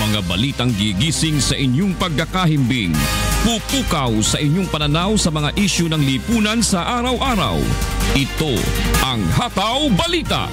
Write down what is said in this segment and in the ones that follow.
Mga balitang gigising sa inyong pagkakahimbing. Pupukaw sa inyong pananaw sa mga isyu ng lipunan sa araw-araw. Ito ang Hataw Balita.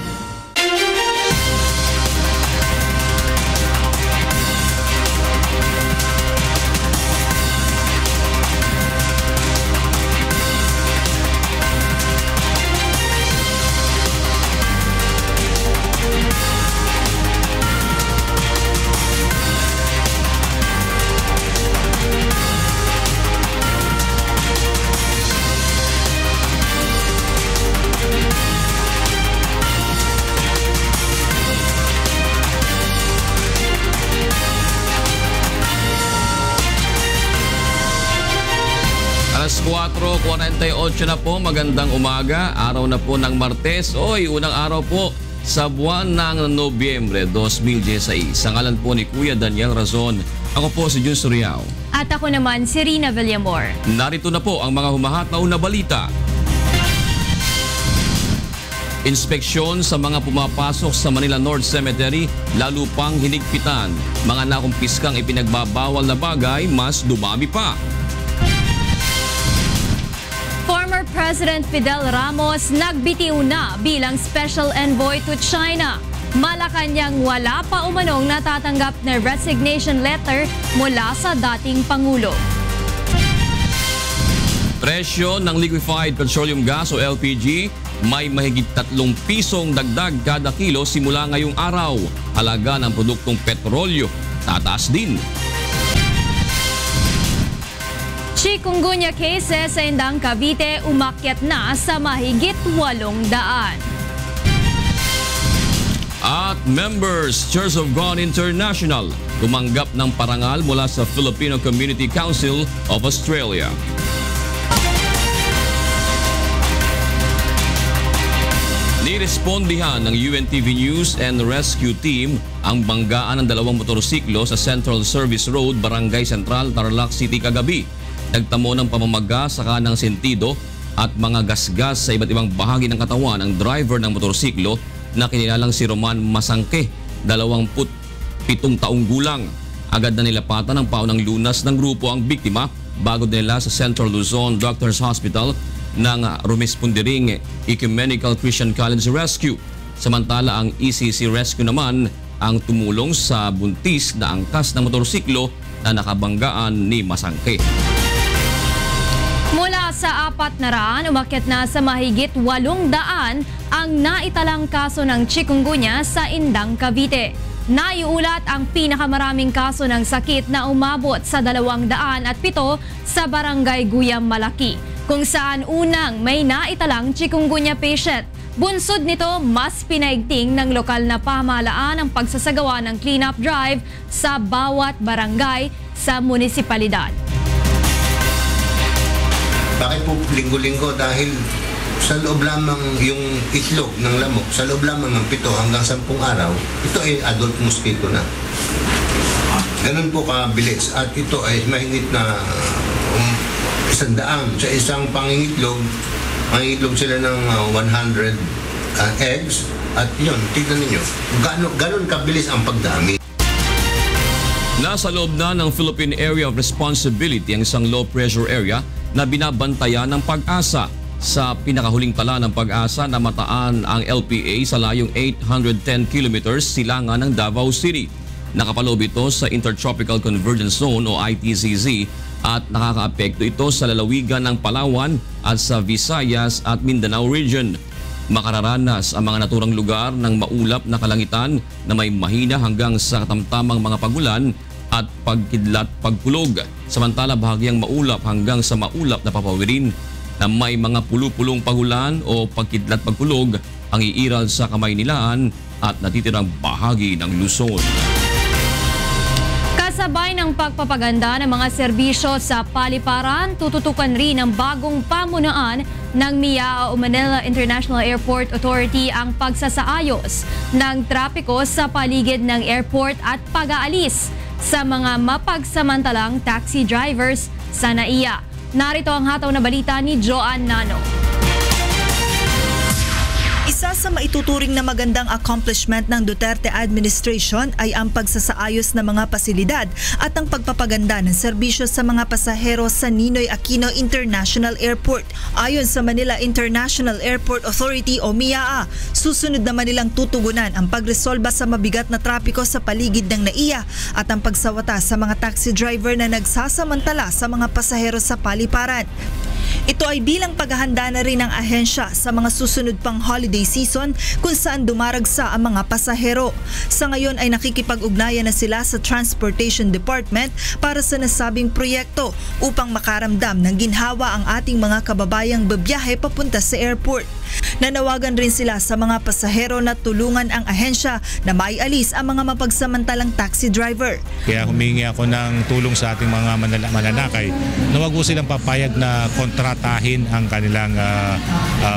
Alas 4:48 na po, magandang umaga, araw na po ng Martes. Oy, unang araw po sa buwan ng Nobyembre 2016. Sa ngalan po ni Kuya Daniel Razon, ako po si Jun Suriao. At ako naman si Rina Villamor. Narito na po ang mga humahataw na balita. Inspeksyon sa mga pumapasok sa Manila North Cemetery, lalo pang hinigpitan. Mga nakumpiskang ipinagbabawal na bagay, mas dumami pa. Former President Fidel Ramos nagbitiw na bilang Special Envoy to China. Malacanang wala pa umanong natatanggap na resignation letter mula sa dating Pangulo. Presyo ng liquefied petroleum gas o LPG, may mahigit 3 pisong dagdag kada kilo simula ngayong araw. Halaga ng produktong petrolyo tataas din. Chikungunya cases sa Indang Cavite umakyat na sa mahigit 800. At members, Church of God International, tumanggap ng parangal mula sa Filipino Community Council of Australia. Nirespondihan ng UNTV News and Rescue Team ang banggaan ng 2 motorsiklo sa Central Service Road, Barangay Central, Tarlac City kagabi. Nagtamo ng pamamaga sa kanang sentido at mga gasgas sa iba't ibang bahagi ng katawan ang driver ng motorsiklo na kinilalang si Roman Masangke, 27 taong gulang. Agad na nilapatan ng paunang lunas ng grupo ang biktima bago nila sa Central Luzon Doctors Hospital ng rumispondiring Ecumenical Christian College Rescue. Samantala ang ECC Rescue naman ang tumulong sa buntis na angkas ng motorsiklo na nakabanggaan ni Masangke. Mula sa 400, umakyat na sa mahigit 800 ang naitalang kaso ng chikungunya sa Indang Cavite. Naiulat ang pinakamaraming kaso ng sakit na umabot sa 207 sa Barangay Guyam Malaki, kung saan unang may naitalang chikungunya patient. Bunsod nito, mas pinaigting ng lokal na pamahalaan ang pagsasagawa ng cleanup drive sa bawat barangay sa munisipalidad. Bakit po linggo-linggo? Dahil sa loob lamang yung itlog ng lamok, sa loob lamang ng 7 hanggang 10 araw, ito ay adult mosquito na. Ganun po kabilis. At ito ay mahigit na 100 sa isang pangingitlog. Mangingitlog sila ng 100 eggs. At yun, tignan ninyo, ganun kabilis ang pagdami. Nasa loob na ng Philippine Area of Responsibility ang isang low-pressure area na binabantayan ng Pag-asa. Sa pinakahuling tala ng Pag-asa na mataan ang LPA sa layong 810 kilometers silangan ng Davao City. Nakapaloob ito sa Intertropical Convergence Zone o ITCZ at nakakaapekto ito sa lalawigan ng Palawan at sa Visayas at Mindanao region. Makararanas ang mga naturang lugar ng maulap na kalangitan na may mahina hanggang sa katamtamang mga pagulan at pagkidlat pagkulog. Samantala bahagyang maulap hanggang sa maulap na papawirin na may mga pulu-pulong pagulan o pagkidlat pagkulog ang iiral sa Kamaynilaan at natitirang bahagi ng Luzon. Kasabay ng pagpapaganda ng mga serbisyo sa paliparan, tututukan rin ng bagong pamunaan ng MIA o Manila International Airport Authority ang pagsasaayos ng trapiko sa paligid ng airport at pag-aalis sa mga mapagsamantalang taxi drivers sa NAIA. Narito ang hataw na balita ni Joan Nano. Isa Isa sa maituturing na magandang accomplishment ng Duterte administration ay ang pagsasaayos ng mga pasilidad at ang pagpapaganda ng serbisyo sa mga pasahero sa Ninoy Aquino International Airport. Ayon sa Manila International Airport Authority o MIAA, susunod naman nilang tutugunan ang pagresolba sa mabigat na trapiko sa paligid ng NAIA at ang pagsawata sa mga taxi driver na nagsasamantala sa mga pasahero sa paliparan. Ito ay bilang paghahanda na rin ng ahensya sa mga susunod pang holiday season kung saan dumaragsa ang mga pasahero. Sa ngayon ay nakikipag-ugnayan na sila sa Transportation Department para sa nasabing proyekto upang makaramdam ng ginhawa ang ating mga kababayang babiyahe papunta sa airport. Nanawagan rin sila sa mga pasahero na tulungan ang ahensya na maialis ang mga mapagsamantalang taxi driver. Kaya humingi ako ng tulong sa ating mga mananakay na wag po silang papayag na kontratahin ang kanilang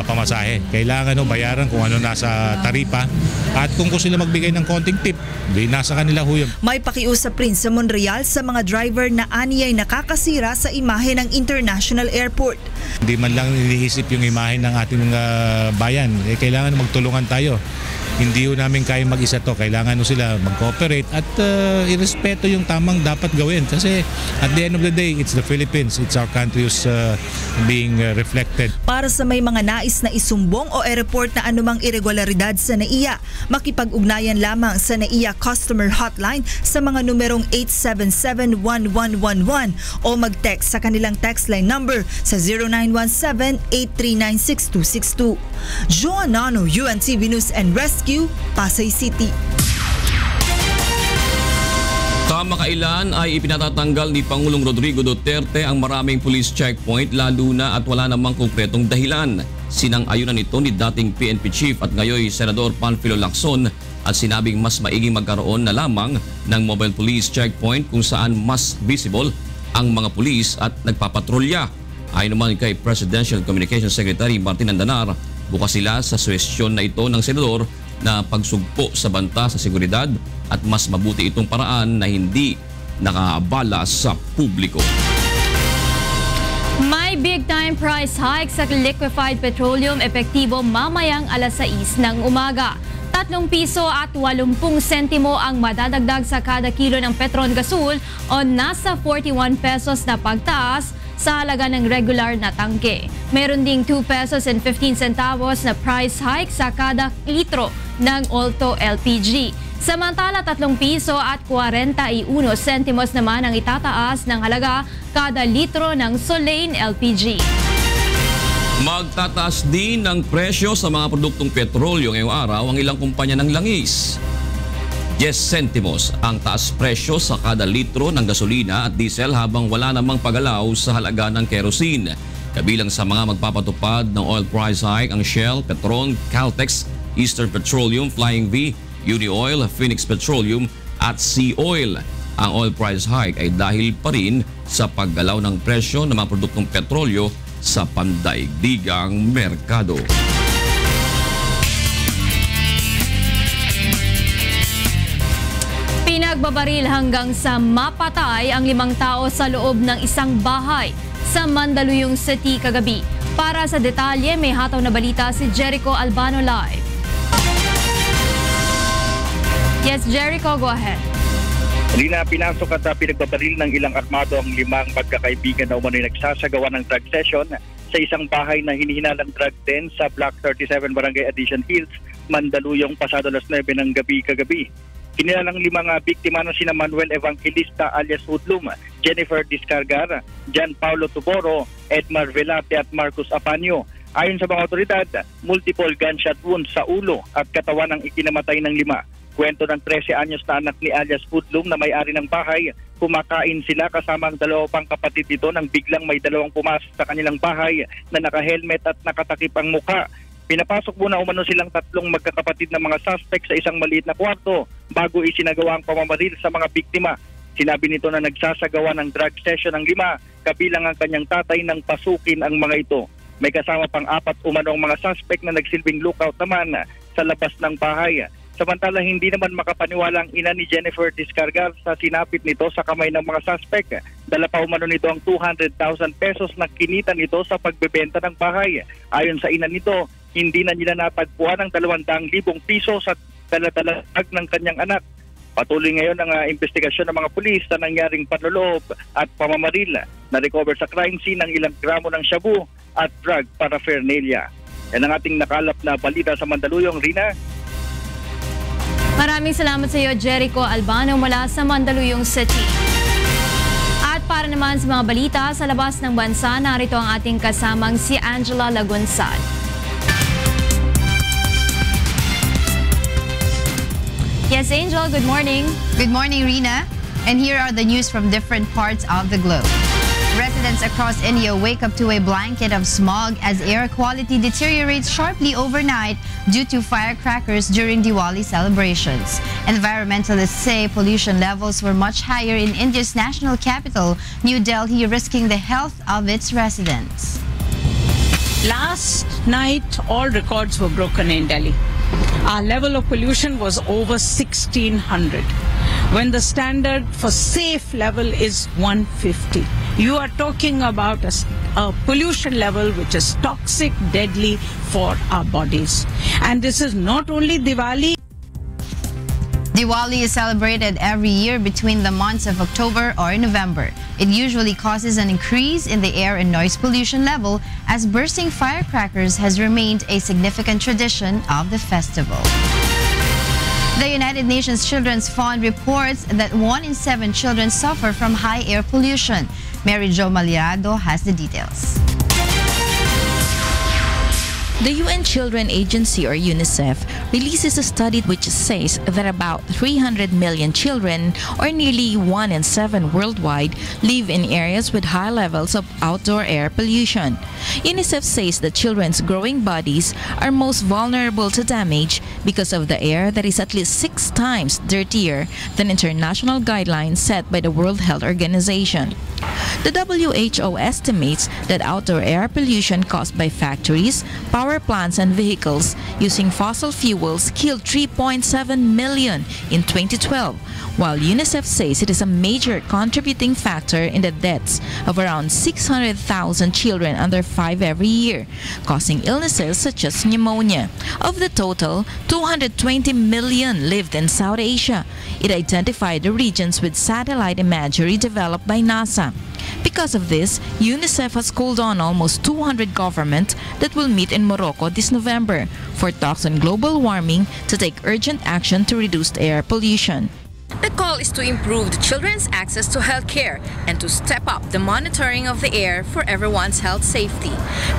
pamasahe. Kailangan bayaran kung ano nasa taripa at kung gusto sila magbigay ng konting tip, di nasa kanila ho yun. May pakiusap rin sa Monreal sa mga driver na aniyay nakakasira sa imahe ng International Airport. Hindi man lang iniisip yung imahe ng ating mga bayan. Kailangan magtulungan tayo. Hindi namin kaya mag-isa to. Kailangan sila mag-cooperate at irespeto yung tamang dapat gawin. Kasi at the end of the day, it's the Philippines. It's our country who's being reflected. Para sa may mga nais na isumbong o i-report na anumang irregularidad sa NAIA, makipag-ugnayan lamang sa NAIA Customer Hotline sa mga numerong 877-1111 o mag-text sa kanilang text line number sa 0917-839-6262. Joan Nano, UNTV News and Rescue, Pasay City. Kamakailan ay ipinatatanggal ni Pangulong Rodrigo Duterte ang maraming police checkpoint lalo na at wala namang konkretong dahilan. Sinang-ayunan ito ni dating PNP Chief at ngayon Senador Panfilo Lacson at sinabing mas maiging magkaroon na lamang ng mobile police checkpoint kung saan mas visible ang mga pulis at nagpapatrolya. Ayon naman kay Presidential Communications Secretary Martin Andanar, bukas sila sa suwestyon na ito ng Senador na pagsugpo sa banta sa seguridad at mas mabuti itong paraan na hindi nakaabala sa publiko. May big-time price hike sa liquefied petroleum epektibo mamayang alas 6 ng umaga. 3 piso at 80 sentimo ang madadagdag sa kada kilo ng Petron Gasul o nasa 41 pesos na pagtaas sa halaga ng regular na tangke. Meron ding 2 pesos and 15 centavos na price hike sa kada litro ng Alto LPG. Samantala 3 piso at 41 sentimos naman ang itataas ng halaga kada litro ng Solane LPG. Magtataas din ng presyo sa mga produktong petrolyo ngayong araw ang ilang kumpanya ng langis. 10 sentimos ang taas presyo sa kada litro ng gasolina at diesel habang wala namang pagalaw sa halaga ng kerosene. Kabilang sa mga magpapatupad ng oil price hike ang Shell, Petron, Caltex, Eastern Petroleum, Flying V, Unioil, Phoenix Petroleum at Sea Oil. Ang oil price hike ay dahil pa rin sa paggalaw ng presyo ng mga produktong petrolyo sa pandaigdigang merkado. Pinagbabaril hanggang sa mapatay ang 5 tao sa loob ng isang bahay sa Mandaluyong City kagabi. Para sa detalye, may hataw na balita si Jericho Albano live. Yes, Jericho, go ahead. Rina, pinasok at pinagbabaril ng ilang armado ang 5 magkakaibigan na umano'y nagsasagawa ng drug session sa isang bahay na hinihinalang drug den sa Block 37 Barangay Addition Hills, Mandaluyong pasado alas 9 ng gabi kagabi. Kinilalang 5 biktima na sina Manuel Evangelista alias Hoodlum, Jennifer Discargar, Jan Paulo Tuboro, Edmar Velate at Marcos Apanyo. Ayon sa mga otoridad, multiple gunshot wounds sa ulo at katawan ang ikinamatay ng 5. Kwento ng 13 anyos na anak ni alias Hoodlum na may-ari ng bahay, kumakain sila kasama ang 2 pang kapatid nito nang biglang may 2 pumasok sa kanilang bahay na naka-helmet at nakatakip ang mukha. Pinapasok muna umano silang 3 magkakapatid na mga suspect sa isang maliit na kwarto bago isinagawa ang pamamaril sa mga biktima. Sinabi nito na nagsasagawa ng drug session ang 5, kabilang ang kanyang tatay nang pasukin ang mga ito. May kasama pang 4 umanong mga suspect na nagsilbing lookout naman sa labas ng bahay. Samantala, hindi naman makapaniwala ang ina ni Jennifer Discargar sa sinapit nito sa kamay ng mga suspect. Dala pa umano nito ang 200,000 pesos na kinita nito sa pagbebenta ng bahay. Ayon sa ina nito, hindi na nila natagpuan ng 200,000 piso sa dala-dalag ng kanyang anak. Patuloy ngayon ang investigasyon ng mga pulis sa nangyaring panloloob at pamamaril na recover sa crime scene ng ilang gramo ng shabu at drug paraphernalia. Yan ang ating nakalap na balita sa Mandaluyong, Rina. Maraming salamat sa iyo, Jericho Albano mula sa Mandaluyong City. At para naman sa mga balita sa labas ng bansa, narito ang ating kasamang si Angela Lagunsad. Yes, Angel, good morning. Good morning, Rina. And here are the news from different parts of the globe. Residents across India wake up to a blanket of smog as air quality deteriorates sharply overnight due to firecrackers during Diwali celebrations. Environmentalists say pollution levels were much higher in India's national capital, New Delhi, risking the health of its residents. Last night, all records were broken in Delhi. Our level of pollution was over 1,600, when the standard for safe level is 150. You are talking about a pollution level which is toxic, deadly for our bodies. And this is not only Diwali. Diwali is celebrated every year between the months of October or November. It usually causes an increase in the air and noise pollution level as bursting firecrackers has remained a significant tradition of the festival. The United Nations Children's Fund reports that 1 in 7 children suffer from high air pollution. Mary Jo Maliardo has the details. The UN Children Agency, or UNICEF, releases a study which says that about 300 million children, or nearly 1 in 7 worldwide, live in areas with high levels of outdoor air pollution. UNICEF says that children's growing bodies are most vulnerable to damage because of the air that is at least 6 times dirtier than international guidelines set by the World Health Organization. The WHO estimates that outdoor air pollution caused by factories, power plants, and vehicles using fossil fuels killed 3.7 million in 2012, while UNICEF says it is a major contributing factor in the deaths of around 600,000 children under 5 every year, causing illnesses such as pneumonia. Of the total, 220 million lived in South Asia. It identified the regions with satellite imagery developed by NASA. Because of this, UNICEF has called on almost 200 governments that will meet in Morocco this November for talks on global warming to take urgent action to reduce air pollution. The call is to improve the children's access to health care and to step up the monitoring of the air for everyone's health safety.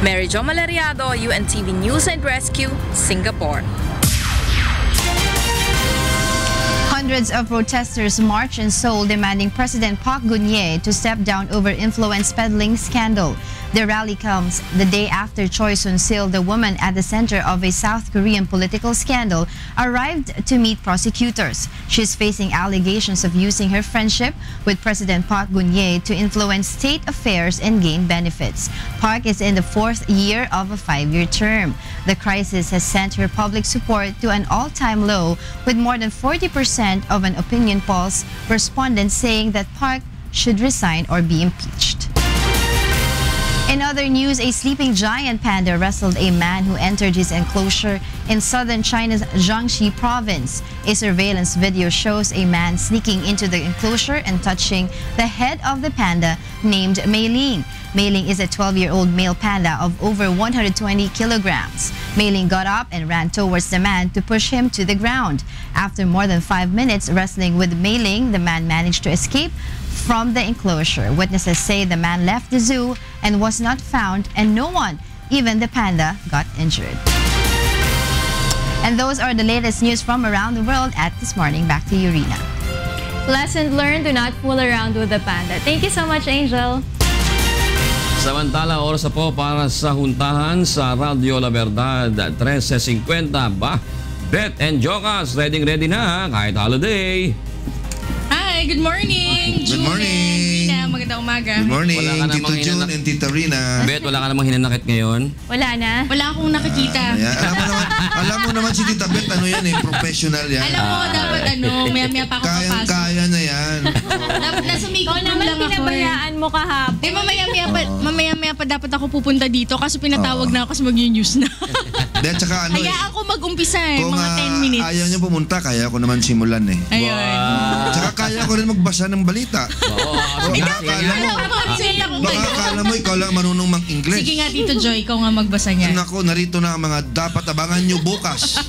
Mary Jo Malariado, UNTV News and Rescue, Singapore. Hundreds of protesters marched in Seoul demanding President Park Geun-hye to step down over influence peddling scandal. The rally comes the day after Choi Soon-sil, the woman at the center of a South Korean political scandal, arrived to meet prosecutors. She is facing allegations of using her friendship with President Park Geun-hye to influence state affairs and gain benefits. Park is in the 4th year of a 5-year term. The crisis has sent her public support to an all-time low, with more than 40% of an opinion polls respondents saying that Park should resign or be impeached. In other news, a sleeping giant panda wrestled a man who entered his enclosure in southern China's Jiangxi province. A surveillance video shows a man sneaking into the enclosure and touching the head of the panda named Mei Ling. Mei Ling is a 12-year-old male panda of over 120 kilograms. Mei Ling got up and ran towards the man to push him to the ground. After more than 5 minutes wrestling with Mei Ling, the man managed to escape from the enclosure. Witnesses say the man left the zoo and was not found, and no one, even the panda, got injured. And those are the latest news from around the world at This Morning. Back to you, Rina. Lesson learned, do not fool around with the panda. Thank you so much, Angel. Samantala, oras na po para sa huntahan sa Radio La Verdad 13:50. Bet and Jokas, ready na kahit holiday. Hi, good morning. Good morning. Rina, magandang umaga. Good morning, Wala ka Tito namang June and Tita Rina. Bet, wala ka namang hinanakit ngayon? Wala na. Wala akong nakikita. Alam mo naman si Tita Bet, ano yan professional yan. Alam mo, dapat maya-maya pa ako papasok. Kaya na yan. Dapat nasa mikro Ikaw naman lang ako. pinabayaan mo kahapon. Mamaya-maya pa dapat ako pupunta dito kasi pinatawag na ako kasi mag-news na. Then, tsaka ano, Hayaan ko mag-umpisa kung mga 10 minutes. ayaw niyo pumunta, kaya ko naman simulan eh. Ayun. Tsaka kaya ko rin magbasa ng balita. Sige, Baka akala mo ikaw lang marunong mang-English. Sige nga, Tito Joy, ikaw nga magbasa niya. Nako, narito na ang mga dapat abangan nyo bukas.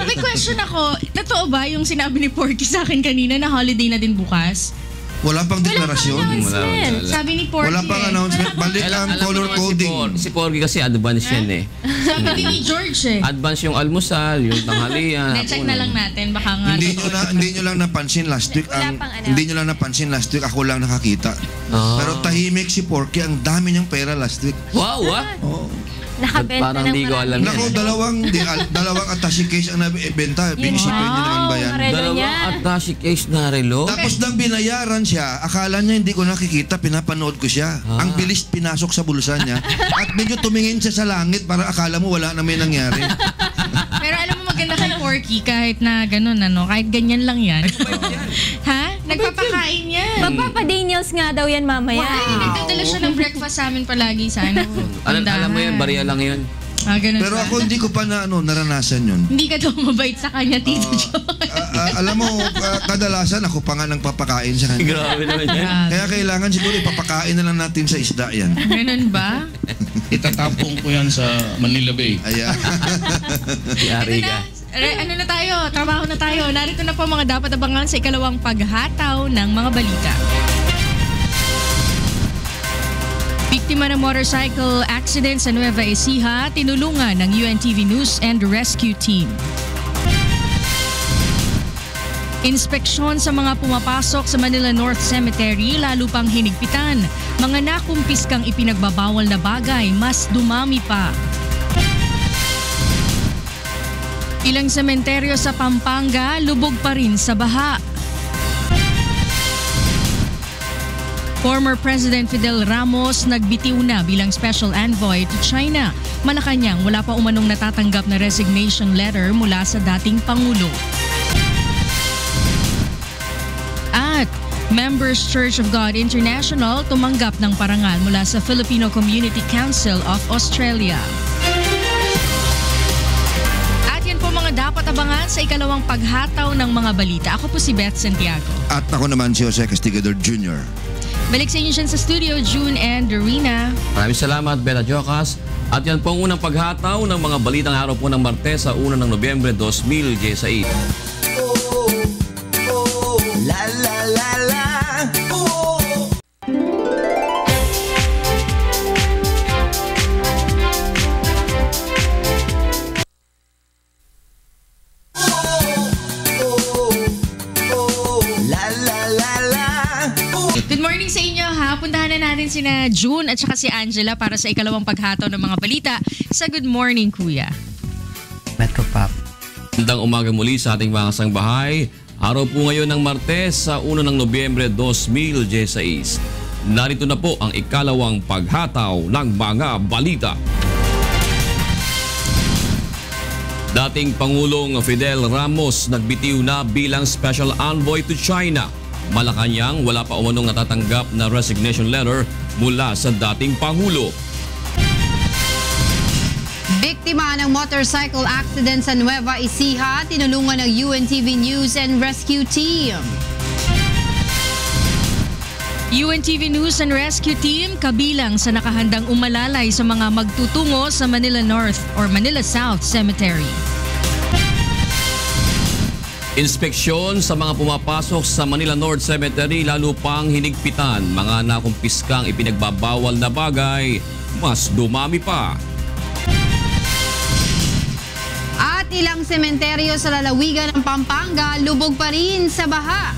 May question ako. Totoo ba yung sinabi ni Porky sa akin kanina na holiday na din bukas? Wala pang deklarasyon. Sabi ni Porky Wala pang announcement. Balik ang color coding. Si Porky kasi advance yan eh. Sabi din ni George eh. Advance yung almusal, yung tanghalian. Na-check na lang natin. Baka nga. Hindi nyo lang napansin last week. Hindi nyo lang napansin last week. Ako lang nakakita. Pero tahimik si Porky. Ang dami niyang pera last week. Wow, Nakabenta parang ng di ko alam yan. Nako, dalawang attache case ang nabenta. Binisipin niyo naman ba yan? Dalawang attache case na relo. Tapos nang binayaran siya, akala niya hindi ko nakikita, pinapanood ko siya. Ang bilis pinasok sa bulsa niya. At medyo tumingin siya sa langit para akala mo wala na may nangyari. Pero alam mo maganda kay Porky kahit na ganun kahit ganyan lang yan. Ha? Nagpapakain yan. Magpapa-Daniels nga daw yan mamaya. Nagdadala siya ng breakfast sa amin palagi sa Alam mo yan, bariya lang yun. Ganun Pero siya. ako hindi ko pa naranasan yun. Hindi ka daw mabait sa kanya, Tito Joy. Alam mo, kadalasan ako pa nga nang papakain sa kanya. Grabe naman yan. Kaya kailangan siguro ipapakain na lang natin sa isda yan. Ganun ba? Itatapong ko yan sa Manila Bay. Ayan. Yari ka. Ano na tayo? Trabaho na tayo. Narito na po mga dapat abangan sa ikalawang paghataw ng mga balita. Biktima ng motorcycle accident sa Nueva Ecija, tinulungan ng UNTV News and Rescue Team. Inspeksyon sa mga pumapasok sa Manila North Cemetery, lalo pang hinigpitan. Mga nakumpiskang ipinagbabawal na bagay, mas dumami pa. Ilang sementeryo sa Pampanga, lubog pa rin sa baha. Former President Fidel Ramos nagbitiw na bilang special envoy to China. Malacanang wala pa umanong natatanggap na resignation letter mula sa dating Pangulo. At Members Church of God International tumanggap ng parangal mula sa Filipino Community Council of Australia. At yan po mga dapat abangan sa ikalawang paghataw ng mga balita. Ako po si Beth Santiago. At ako naman si Jose Castigador Jr. Balik sa inyo dyan sa studio, June and Dorina. Maraming salamat, Bella Jocas. At yan po ang unang paghataw ng mga balitang araw po ng Martes sa 1 ng Nobyembre 2016. La la la la. Good morning sa inyo ha. Puntahan na natin sina June at saka si Angela para sa ikalawang paghataw ng mga balita sa Good Morning Kuya. Metropop. Magandang umaga muli sa ating mga kasangbahay. Araw po ngayon ng Martes sa 1 ng Nobyembre 2016. Narito na po ang ikalawang paghataw ng mga balita. Dating Pangulong Fidel Ramos nagbitiw na bilang special envoy to China. Malacanang wala pa umanong natatanggap na resignation letter mula sa dating Pangulo. Biktima ng motorcycle accident sa Nueva Ecija, tinulungan ng UNTV News and Rescue Team. UNTV News and Rescue Team kabilang sa nakahandang umalalay sa mga magtutungo sa Manila North or Manila South Cemetery. Inspeksyon sa mga pumapasok sa Manila North Cemetery, lalo pang hinigpitan. Mga nakumpiskang ipinagbabawal na bagay, mas dumami pa. At ilang sementeryo sa lalawigan ng Pampanga, lubog pa rin sa baha.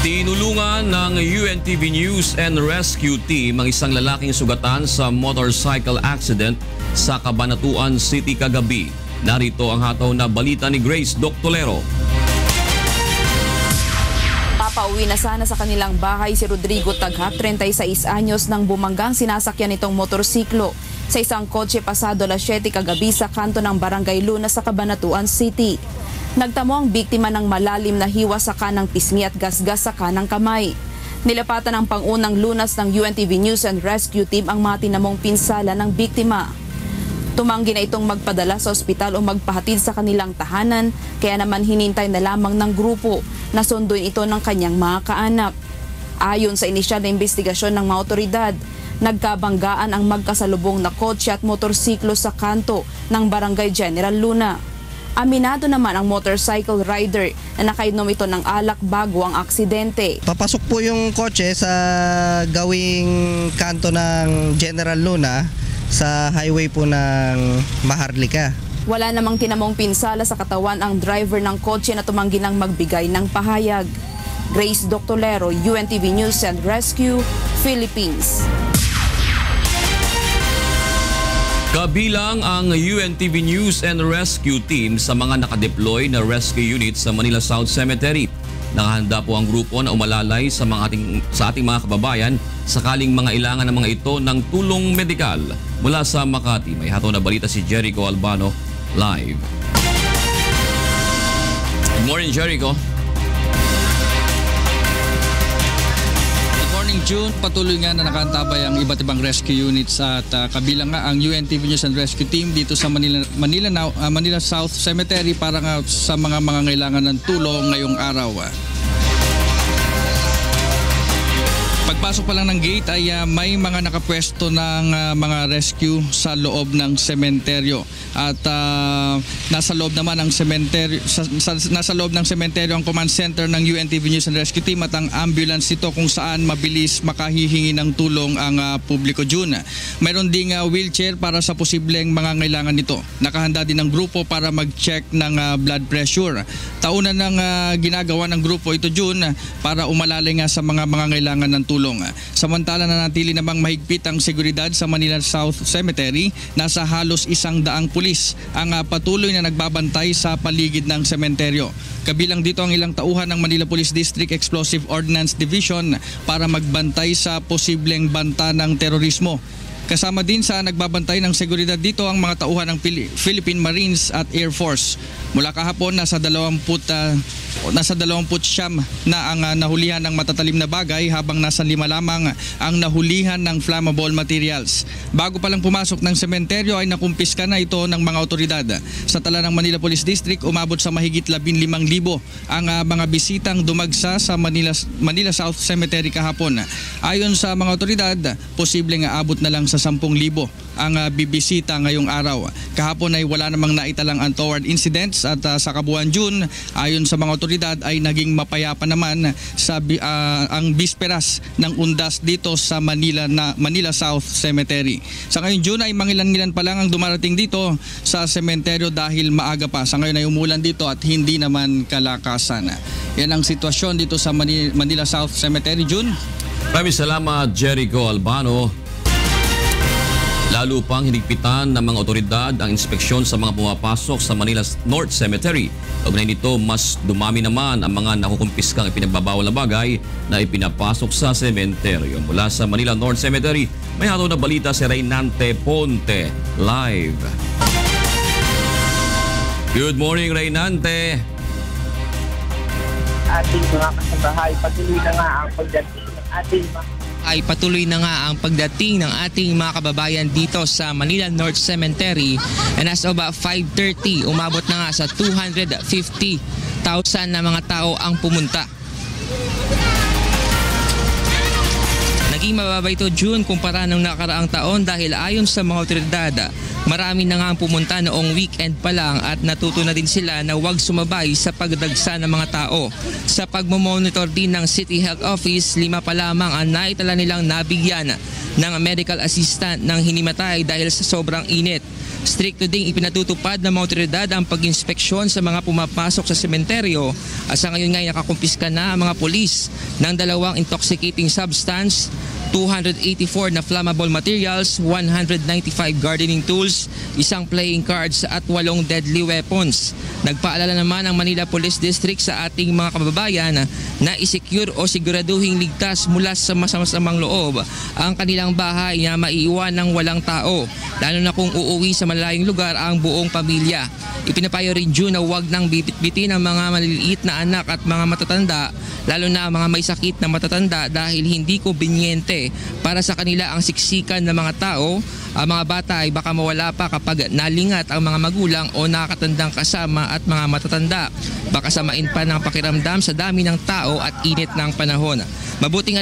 Tinulungan ng UNTV News and Rescue Team ang isang lalaking sugatan sa motorcycle accident sa Cabanatuan City kagabi. Narito ang hataw na balita ni Grace Doctolero. Papauwi na sana sa kanilang bahay si Rodrigo Taghak, 36 anyos, nang bumanggang sinasakyan itong motorsiklo sa isang kotse pasado alas 7 kagabi sa kanto ng Barangay Luna sa Cabanatuan City. Nagtamo ang biktima ng malalim na hiwa sa kanang pisngi at gasgas sa kanang kamay. Nilapatan ng pangunang lunas ng UNTV News and Rescue Team ang mga tinamong pinsala ng biktima. Tumanggi na itong magpadala sa ospital o magpahatid sa kanilang tahanan, kaya naman hinintay na lamang ng grupo na sunduin ito ng kanyang mga kaanak. Ayon sa inisyal na investigasyon ng mga otoridad, nagkabanggaan ang magkasalubong na kotse at motorsiklo sa kanto ng Barangay General Luna. Aminado naman ang motorcycle rider na nakainom ito ng alak bago ang aksidente. Papasok po yung kotse sa gawing kanto ng General Luna sa highway po ng Maharlika. Wala namang tinamong pinsala sa katawan ang driver ng kotse na tumanggi ng magbigay ng pahayag. Grace Doctolero, UNTV News and Rescue, Philippines. Kabilang ang UNTV News and Rescue Team sa mga nakadeploy na rescue unit sa Manila South Cemetery. Nakahanda po ang grupo na umalalay sa ating mga kababayan sakaling mga ilangan ng mga ito ng tulong medikal. Mula sa Makati, may hatol na balita si Jericho Albano live. Good morning, Jericho. June, patuloy nga na nakaantabay ang iba't ibang rescue units at kabilang nga ang UNTV News and Rescue Team dito sa Manila South Cemetery para nga sa mga ngailangan ng tulong ngayong araw. Pagpasok pa lang ng gate ay may mga nakapwesto ng mga rescue sa loob ng sementeryo at nasa loob naman ng sementeryo nasa loob ng sementeryo ang command center ng UNTV News and Rescue Team at ang ambulance ito kung saan mabilis makahihingi ng tulong ang publiko. June, mayroon ding wheelchair para sa posibleng mga ngailangan nito. Nakahanda din ang grupo para mag-check ng blood pressure. Taunan ng ginagawa ng grupo ito, June, para umalalay nga sa mga ngailangan ng tulong. Samantala nanatili namang mahigpit ang seguridad sa Manila South Cemetery. Nasa halos 100 pulis ang patuloy na nagbabantay sa paligid ng sementeryo. Kabilang dito ang ilang tauhan ng Manila Police District Explosive Ordnance Division para magbantay sa posibleng banta ng terorismo. Kasama din sa nagbabantay ng seguridad dito ang mga tauhan ng Philippine Marines at Air Force. Mula kahapon, nasa 20 na ang nahulihan ng matatalim na bagay habang nasa 5 lamang ang nahulihan ng flammable materials. Bago pa lang pumasok ng sementeryo ay nakumpiska na ito ng mga otoridad. Sa tala ng Manila Police District, umabot sa mahigit 15,000 ang mga bisitang dumagsa sa Manila South Cemetery kahapon. Ayon sa mga otoridad, posibleng aabot na lang sa 10,000 ang bibisita ngayong araw. Kahapon ay wala namang naitalang untoward incidents at sa kabuuan June, ayon sa mga otoridad ay naging mapayapa naman sa ang bisperas ng undas dito sa Manila South Cemetery. Sa ngayon June ay mangilan-ngilan pa lang ang dumarating dito sa sementeryo dahil maaga pa. Sa ngayon ay umulan dito at hindi naman kalakasan. Yan ang sitwasyon dito sa Manila South Cemetery, June. Maraming salamat, Jericho Albano. Lalo pang hinigpitan ng mga otoridad ang inspeksyon sa mga pumapasok sa Manila North Cemetery. Kaugnay nito, mas dumami naman ang mga nakukumpiskang ipinagbabawal na bagay na ipinapasok sa sementeryo. Mula sa Manila North Cemetery, may hatol na balita si Reynante Ponte live. Good morning, Reynante. Ating mga kasabahay, patuloy na nga ang pagdating ng ating patuloy na nga ang pagdating ng ating mga kababayan dito sa Manila North Cemetery, and as of 5:30 umabot na nga sa 250,000 na mga tao ang pumunta. Naging mababa ito, June, kumpara ng nakaraang taon dahil ayon sa mga otoridad, marami na nga ang pumunta noong weekend pa lang at natuto na din sila na huwag sumabay sa pagdagsa ng mga tao. Sa pagmamonitor din ng City Health Office, 5 pa lamang ang naitala nilang nabigyan ng medical assistant ng hinimatay dahil sa sobrang init. Stricto ding ipinatutupad ng mga otoridad ang pag-inspeksyon sa mga pumapasok sa sementeryo at sa ngayon nga nakakumpiska na ang mga pulis ng 2 intoxicating substance, 284 na flammable materials, 195 gardening tools, 1 playing cards at 8 deadly weapons. Nagpaalala naman ang Manila Police District sa ating mga kababayan na isecure o siguraduhing ligtas mula sa masamang loob ang kanilang bahay na maiiwan ng walang tao, lalo na kung uuwi sa malayong lugar ang buong pamilya. Ipinapayo rin June na huwag nang bibit-bitin ang mga maliliit na anak at mga matatanda, lalo na mga may sakit na matatanda dahil hindi kumbinyente para sa kanila ang siksikan ng mga tao. Ang mga bata ay baka mawala pa kapag nalingat ang mga magulang o nakakatandang kasama at mga matatanda. Baka samain pa ng pakiramdam sa dami ng tao at init ng panahon. Mabuting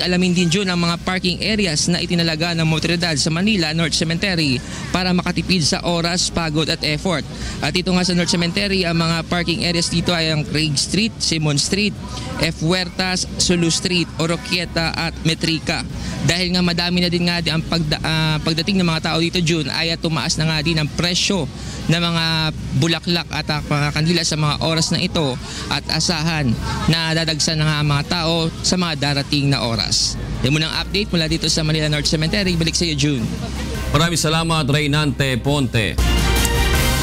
alamin din June ang mga parking areas na itinalaga ng otoridad sa Manila North Cemetery para makatipid sa oras, pagod at effort. At ito nga sa North Cemetery, ang mga parking areas dito ay ang Craig Street, Simon Street, F. Huertas, Sulu Street, Oroquieta at Metrica. Dahil nga madami na din nga ang pagdating ng mga tao dito June ay tumaas na nga din ang presyo ng mga bulaklak at mga kandila sa mga oras na ito at asahan na dadagsan na nga ang mga tao sa mga darating na oras. Yan muna ang update mula dito sa Manila North Cemetery. Balik sa iyo, June. Maraming salamat, Reynante Ponte.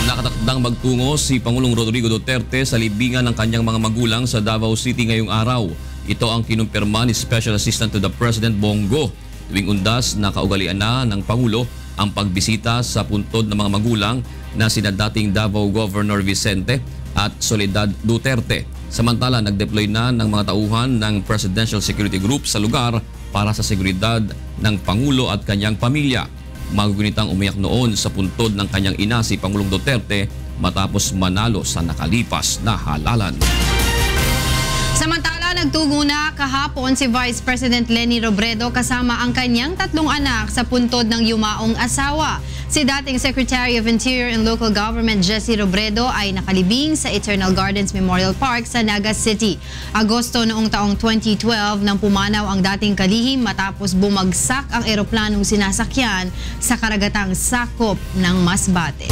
Nakatakdang magtungo si Pangulong Rodrigo Duterte sa libingan ng kanyang mga magulang sa Davao City ngayong araw. Ito ang kinumpirma ni Special Assistant to the President Bongo. Tuwing undas, nakaugalian na ng Pangulo ang pagbisita sa puntod ng mga magulang na sina dating Davao Governor Vicente at Soledad Duterte. Samantala, nag-deploy na ng mga tauhan ng Presidential Security Group sa lugar para sa seguridad ng Pangulo at kanyang pamilya. Magugunitang umiyak noon sa puntod ng kanyang ina si Pangulong Duterte matapos manalo sa nakalipas na halalan. Samantala, nagtugo na kahapon si Vice President Leni Robredo kasama ang kanyang 3 anak sa puntod ng yumaong asawa. Si dating Secretary of Interior and Local Government Jessie Robredo ay nakalibing sa Eternal Gardens Memorial Park sa Naga City. Agosto noong taong 2012 nang pumanaw ang dating kalihim matapos bumagsak ang eroplanong sinasakyan sa karagatang sakop ng Masbate.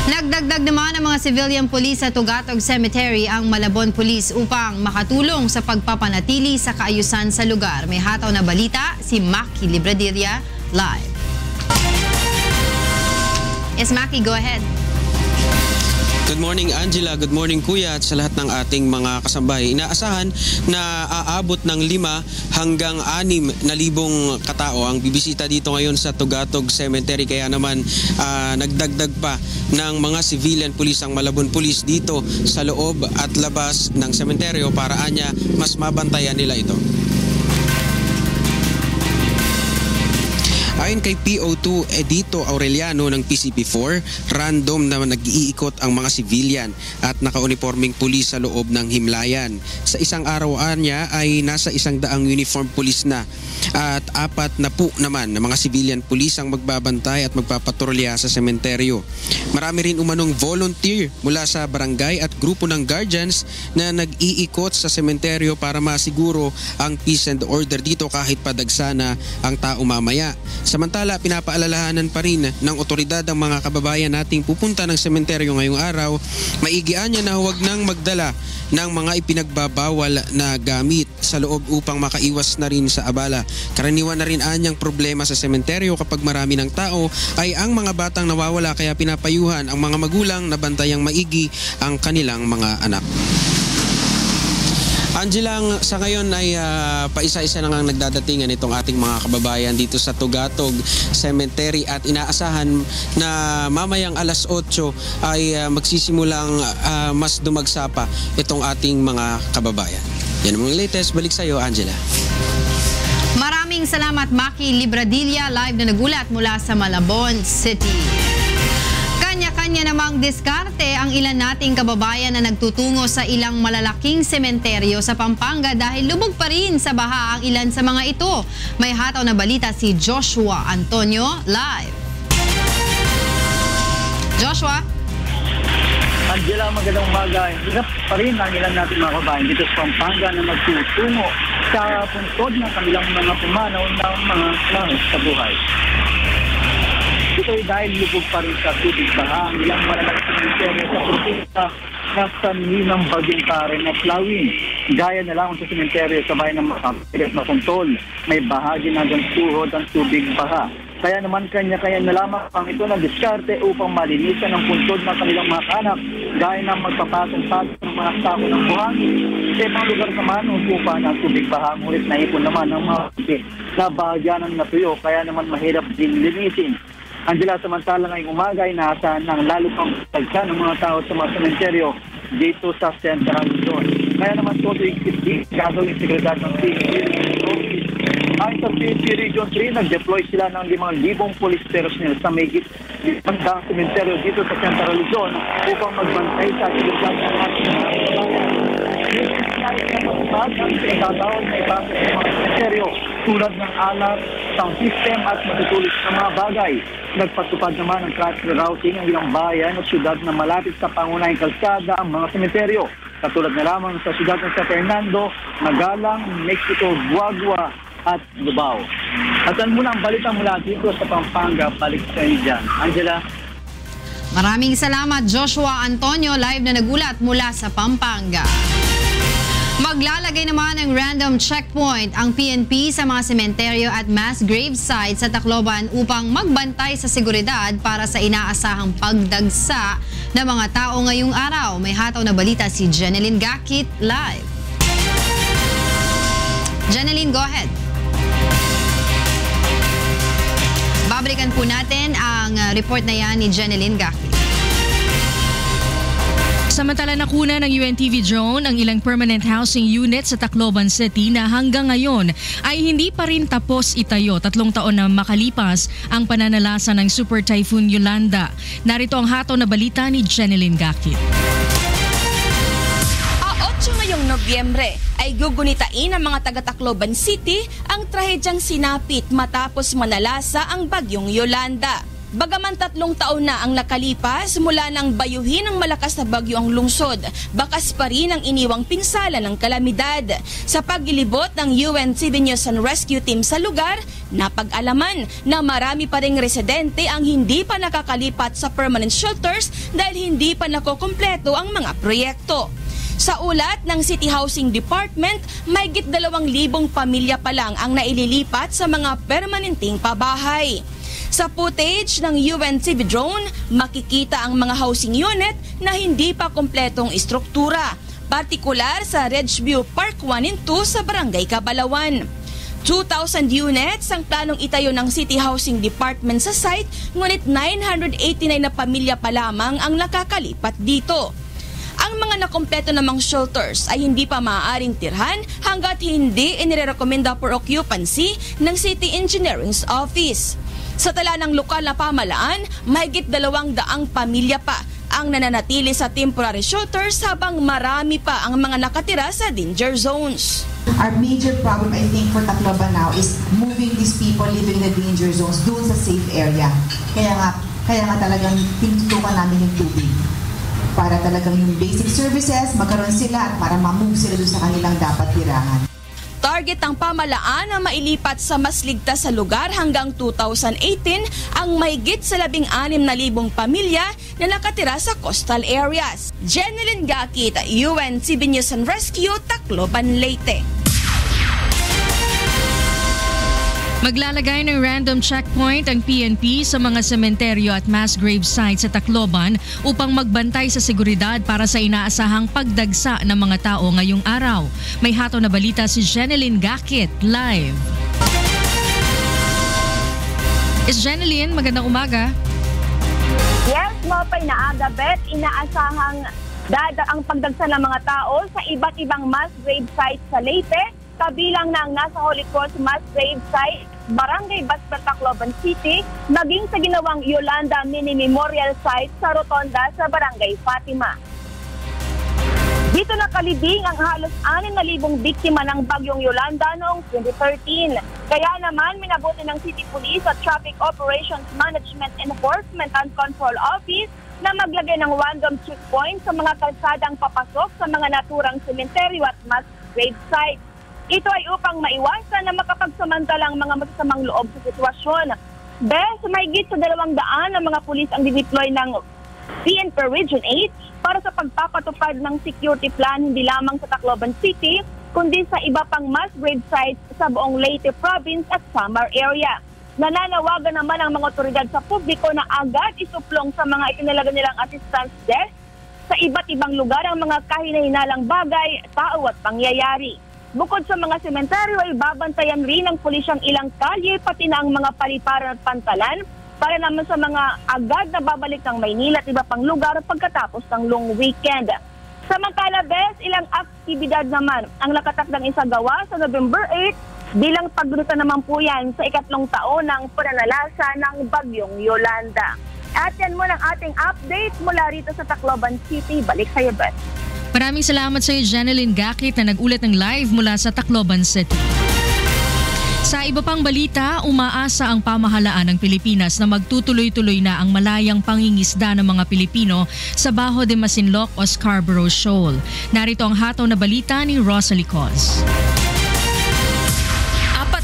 Nagdagdag naman ang mga civilian police sa Tugatog Cemetery ang Malabon Police upang makatulong sa pagpapanatili sa kaayusan sa lugar. May hataw na balita si Maki Libraderia live. Yes, Maki, go ahead. Good morning Angela, good morning Kuya at sa lahat ng ating mga kasambahay. Inaasahan na aabot ng 5 hanggang 6,000 katao ang bibisita dito ngayon sa Tugatog Cemetery. Kaya naman nagdagdag pa ng mga civilian police ang Malabon Police dito sa loob at labas ng sementeryo para anya mas mabantayan nila ito. Ayon kay PO2 Edito Aureliano ng PCP4, random na nag-iikot ang mga civilian at naka-uniforming pulis sa loob ng himlayan. Sa isang arawan niya ay nasa 100 uniform police na at 40 naman na mga civilian police ang magbabantay at magpapatrolya sa sementeryo. Marami rin umanong volunteer mula sa barangay at grupo ng guardians na nag-iikot sa sementeryo para masiguro ang peace and order dito kahit padagsana ang tao mamaya. Samantala, pinapaalalahanan pa rin ng otoridad ang mga kababayan nating pupunta ng sementeryo ngayong araw. Maigian niya na huwag nang magdala ng mga ipinagbabawal na gamit sa loob upang makaiwas na rin sa abala. Karaniwan na rin anyang problema sa sementeryo kapag marami ng tao ay ang mga batang nawawala, kaya pinapayuhan ang mga magulang na bantayang maigi ang kanilang mga anak. Angela, sa ngayon ay paisa-isa na nga nagdadatingan itong ating mga kababayan dito sa Tugatog Cemetery at inaasahan na mamayang alas 8 ay magsisimulang mas dumagsa pa itong ating mga kababayan. Yan ang mga latest. Balik sa iyo, Angela. Maraming salamat, Maki Libraderia, live na nagulat mula sa Malabon City. Kanya-kanya namang diskarte ang ilan nating kababayan na nagtutungo sa ilang malalaking sementeryo sa Pampanga dahil lubog pa rin sa baha ang ilan sa mga ito. May hataw na balita si Joshua Antonio live. Joshua? Angela, magandang umaga. Hirap pa rin ang ilan nating mga kababayan dito sa Pampanga na magtutungo sa puntod ng kanilang mga pumanaw ng mga langit sa buhay. Ito ay dahil lubog pa rin sa tubig baha ang ilang malalaking sementeryo sa probinsya na sanhi ng bagyong Karen at Lawin. Gaya na lang sa sementeryo sa bayan ng Makapilit na Kontol. May bahagi na hanggang tuhod ang tubig baha. Kaya naman kanya-kanya na lamang ang ito ng diskarte upang malinisan ang puntod ng kanilang mga kanak, gaya ng magpapatong-patong ng mga sako ng buhangin. Sa ibang lugar naman, upupa ng tubig baha, ngunit naipon naman ng mga na bahagyan ng natuyo, kaya naman mahirap din linisin. Angela, samantala ngayong umaga ay naasahan ng lalo pang tagsa ng mga tao sa mga sementeryo dito sa Central Luzon. Kaya naman ito gagawin sekretary ng PNP Office. Ayon sa PNP Region 3, nag-deploy sila ng 5,000 police personnel sa mahigit 500 sementeryo dito sa Central Luzon upang magbantay sa seguridad ng ating bayan. Ang pinagkataon na ipasok ng mga sementeryo tulad ng alat, sound system at matutulis na mga bagay. Nagpatupad naman ng traffic routing ang ilang bayan at syudad na malapit sa pangunahing kalsada ang mga sementeryo. Katulad na lamang sa syudad ng San Fernando, Magalang, Mexico, Guagua at Lubao. At yan muna ang balita mula dito sa Pampanga. Balik sa inyo dyan. Angela. Maraming salamat Joshua Antonio, live na nagulat mula sa Pampanga. Maglalagay naman ng random checkpoint ang PNP sa mga sementeryo at mass grave sites sa Tacloban upang magbantay sa seguridad para sa inaasahang pagdagsa ng mga tao ngayong araw. May hataw na balita si Jeneline Gakit live. Jeneline, go ahead. Babalikan po natin ang report na yan ni Jeneline Gakit. Samantala nakuna ng UNTV drone ang ilang permanent housing unit sa Tacloban City na hanggang ngayon ay hindi pa rin tapos itayo 3 taon na makalipas ang pananalasa ng Super Typhoon Yolanda. Narito ang hataw na balita ni Jeneline Gakit. 8 ngayong Nobyembre ay gugunitain ng mga taga-Tacloban City ang trahedyang sinapit matapos manalasa ang bagyong Yolanda. Bagaman 3 taon na ang nakalipas mula nang bayuhin ng malakas na bagyo ang lungsod, bakas pa rin ang iniwang pinsala ng kalamidad. Sa paglilibot ng UN Civil News and Rescue Team sa lugar, napag-alaman na marami pa ring residente ang hindi pa nakakalipat sa permanent shelters dahil hindi pa nakokumpleto ang mga proyekto. Sa ulat ng City Housing Department, mahigit 2,000 pamilya pa lang ang naililipat sa mga permanenteng pabahay. Sa footage ng UNTV drone, makikita ang mga housing unit na hindi pa kompletong istruktura, partikular sa Ridgeview Park 1 and 2 sa Barangay Cabalawan. 2,000 units ang planong itayo ng City Housing Department sa site, ngunit 989 na pamilya pa lamang ang nakakalipat dito. Ang mga nakompleto namang shelters ay hindi pa maaaring tirhan hanggat hindi inirekomenda for occupancy ng City Engineering's Office. Sa tala ng lokal na pamalaan, mahigit 200 pamilya pa ang nananatili sa temporary shelters habang marami pa ang mga nakatira sa danger zones. Our major problem, I think, for Tacloban now is moving these people living in the danger zones doon sa safe area. Kaya nga talagang tinutukan namin yung tubig. Para talagang yung basic services, magkaroon sila at para ma-move sila doon sa kanilang dapat tirahan. Target ng pamalaan na mailipat sa mas ligtas sa lugar hanggang 2018 ang mahigit sa 16,000 pamilya na nakatira sa coastal areas. Jeneline Gakit, UNTV News and Rescue, Tacloban, Leyte. Maglalagay ng random checkpoint ang PNP sa mga sementeryo at mass grave sites sa Tacloban upang magbantay sa seguridad para sa inaasahang pagdagsa ng mga tao ngayong araw. May hataw na balita si Jeneline Gakit live. Jeneline, magandang umaga. Yes, mapay na agabet, inaasahang ang pagdagsa ng mga tao sa iba't ibang mass grave sites sa Leyte, kabilang na ang nasa Holy Cross Mass Grave Site, Barangay Basper, Tacloban City, maging sa ginawang Yolanda Mini Memorial Site sa Rotonda sa Barangay Fatima. Dito nakalibing ang halos 6,000 biktima ng bagyong Yolanda noong 2013. Kaya naman minabuti ng City Police at Traffic Operations Management Enforcement and Control Office na maglagay ng random checkpoint sa mga kalsadang papasok sa mga naturang sementeryo at mass grave sites. Ito ay upang maiwasan na makapagsamantalang mga masasamang loob sa sitwasyon. Mahigit sa 200 na mga pulis ang dideploy ng PNP Region 8 para sa pagpapatupad ng security plan hindi lamang sa Tacloban City, kundi sa iba pang mass grave sites sa buong Leyte Province at Samar area. Nananawagan naman ang mga otoridad sa publiko na agad isuplong sa mga itinalaga nilang assistance desk sa iba't ibang lugar ang mga kahinahinalang bagay, tao at pangyayari. Bukod sa mga sementeryo ay babantayan rin ng pulisyang ilang kalye pati na ang mga paliparan at pantalan para naman sa mga agad na babalik ng Maynila at iba pang lugar pagkatapos ng long weekend. Samantala, Bes, ilang aktibidad naman ang nakatakdang isagawa sa November 8 bilang paggunita naman po yan sa ikatlong taon ng pananalasa ng Bagyong Yolanda. At yan muna ang ating update mula rito sa Tacloban City. Balik sa'yo, Beth. Maraming salamat sa iyo, Jeneline Gakit, na nag-ulat ng live mula sa Tacloban City. Sa iba pang balita, umaasa ang pamahalaan ng Pilipinas na magtutuloy-tuloy na ang malayang pangingisda ng mga Pilipino sa Bajo de Masinloc o Scarborough Shoal. Narito ang hataw na balita ni Rosalie Coz.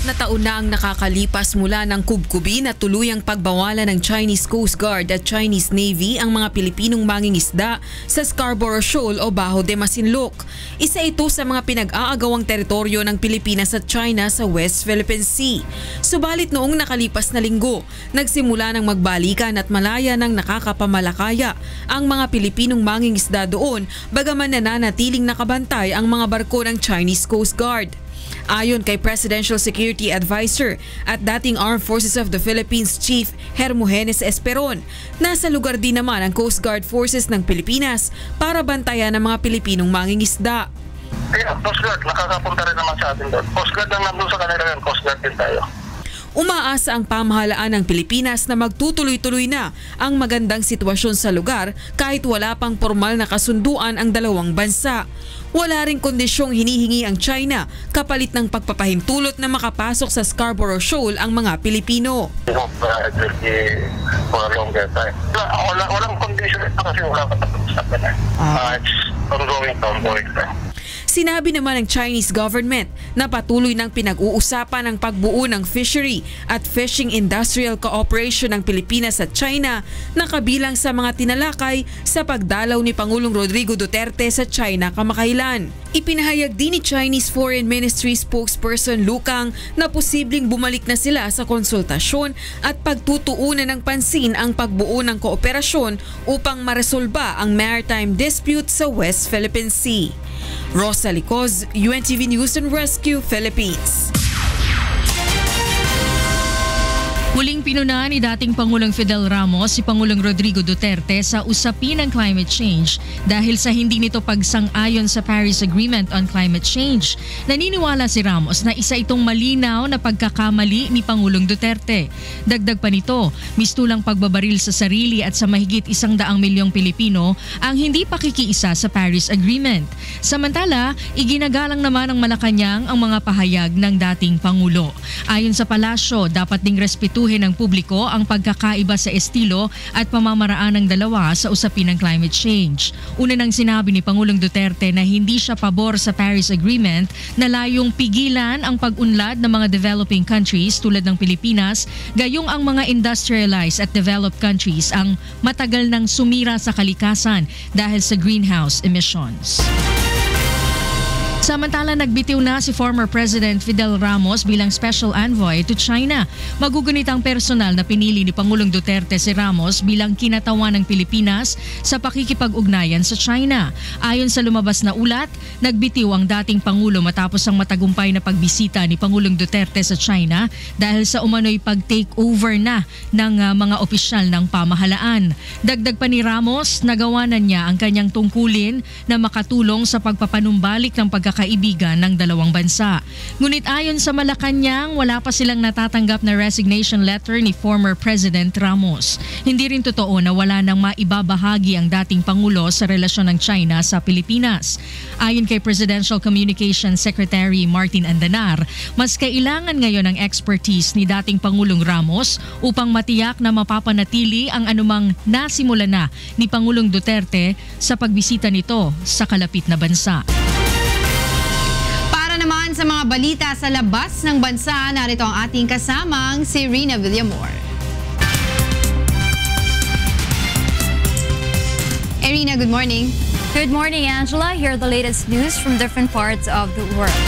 4 na taon na ang nakakalipas mula ng kubkubi na tuluyang pagbawalan ng Chinese Coast Guard at Chinese Navy ang mga Pilipinong mangingisda sa Scarborough Shoal o Bajo de Masinloc. Isa ito sa mga pinag-aagawang teritoryo ng Pilipinas at China sa West Philippine Sea. Subalit noong nakalipas na linggo, nagsimula ng magbalikan at malaya ng nakakapamalakaya ang mga Pilipinong mangingisda doon, bagaman nananatiling nakabantay ang mga barko ng Chinese Coast Guard. Ayon kay Presidential Security Advisor at dating Armed Forces of the Philippines Chief Hermogenes Esperon, nasa lugar din naman ang Coast Guard Forces ng Pilipinas para bantayan ang mga Pilipinong mangingisda. Coast Guard, nakakapunta rin naman sa atin doon. Coast Guard lang nandun sa kanila yan, Coast Guard din tayo. Umaasa ang pamahalaan ng Pilipinas na magtutuloy-tuloy na ang magandang sitwasyon sa lugar kahit wala pang formal na kasunduan ang dalawang bansa. Wala ring kondisyong hinihingi ang China kapalit ng pagpapahintulot na makapasok sa Scarborough Shoal ang mga Pilipino. Walang kondisyon kasi wala pa tapos-tapos na. It's ongoing. Sinabi naman ng Chinese government na patuloy ng pinag-uusapan ang pagbuo ng fishery at fishing industrial cooperation ng Pilipinas at China na kabilang sa mga tinalakay sa pagdalaw ni Pangulong Rodrigo Duterte sa China kamakailan. Ipinahayag din ni Chinese Foreign Ministry spokesperson Lu Kang na posibleng bumalik na sila sa konsultasyon at pagtutuunan ng pansin ang pagbuo ng kooperasyon upang maresolba ang maritime dispute sa West Philippine Sea. Rosalie Coz, UNTV News and Rescue, Philippines. Muling pinuna ni dating Pangulong Fidel Ramos si Pangulong Rodrigo Duterte sa usapin ng climate change dahil sa hindi nito pagsang-ayon sa Paris Agreement on Climate Change. Naniniwala si Ramos na isa itong malinaw na pagkakamali ni Pangulong Duterte. Dagdag pa nito, mistulang pagbabaril sa sarili at sa mahigit 100 milyong Pilipino ang hindi pakikiisa sa Paris Agreement. Samantala, iginagalang naman ng Malacanang ang mga pahayag ng dating Pangulo. Ayon sa palasyo, dapat ding respetuhin ng publiko ang pagkakaiba sa estilo at pamamaraan ng dalawa sa usapin ng climate change. Una nang sinabi ni Pangulong Duterte na hindi siya pabor sa Paris Agreement na layong pigilan ang pag-unlad ng mga developing countries tulad ng Pilipinas, gayong ang mga industrialized at developed countries ang matagal nang sumira sa kalikasan dahil sa greenhouse emissions. Samantala, nagbitiw na si former President Fidel Ramos bilang Special Envoy to China. Magugunit ang personal na pinili ni Pangulong Duterte si Ramos bilang kinatawan ng Pilipinas sa pakikipag-ugnayan sa China. Ayon sa lumabas na ulat, nagbitiw ang dating Pangulo matapos ang matagumpay na pagbisita ni Pangulong Duterte sa China dahil sa umano'y pag-take over na ng mga opisyal ng pamahalaan. Dagdag pa ni Ramos, nagawa na niya ang kanyang tungkulin na makatulong sa pagpapanumbalik ng pagkakaibigan ng dalawang bansa. Ngunit ayon sa Malacanang, wala pa silang natatanggap na resignation letter ni former President Ramos. Hindi rin totoo na wala nang maibabahagi ang dating Pangulo sa relasyon ng China sa Pilipinas. Ayon kay Presidential Communications Secretary Martin Andanar, mas kailangan ngayon ng expertise ni dating Pangulong Ramos upang matiyak na mapapanatili ang anumang nasimula na ni Pangulong Duterte sa pagbisita nito sa kalapit na bansa. Naman sa mga balita sa labas ng bansa, narito ang ating kasamang si Rina Villamor. Rina, good morning. Good morning, Angela. Here are the latest news from different parts of the world.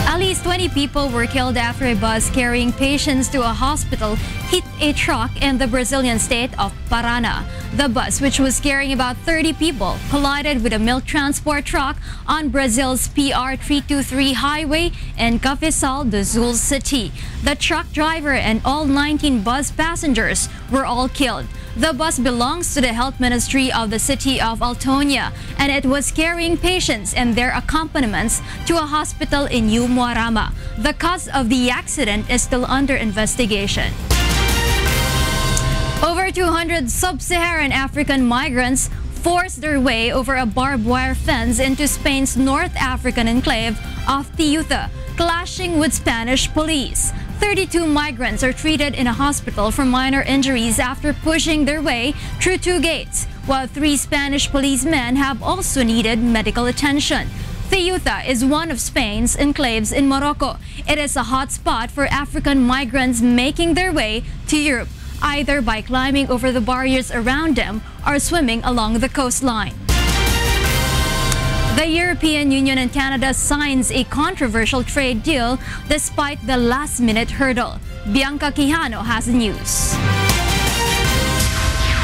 At least 20 people were killed after a bus carrying patients to a hospital hit a truck in the Brazilian state of Paraná. The bus, which was carrying about 30 people, collided with a milk transport truck on Brazil's PR-323 highway in Cafezal do Sul city. The truck driver and all 19 bus passengers were all killed. The bus belongs to the health ministry of the city of Altonia, and it was carrying patients and their accompaniments to a hospital in Umuarama. The cause of the accident is still under investigation. Over 200 sub-Saharan African migrants forced their way over a barbed wire fence into Spain's North African enclave of Ceuta, clashing with Spanish police. 32 migrants are treated in a hospital for minor injuries after pushing their way through 2 gates, while 3 Spanish policemen have also needed medical attention. Ceuta is one of Spain's enclaves in Morocco. It is a hot spot for African migrants making their way to Europe, either by climbing over the barriers around them or swimming along the coastline. The European Union and Canada signs a controversial trade deal despite the last-minute hurdle. Bianca Quijano has the news.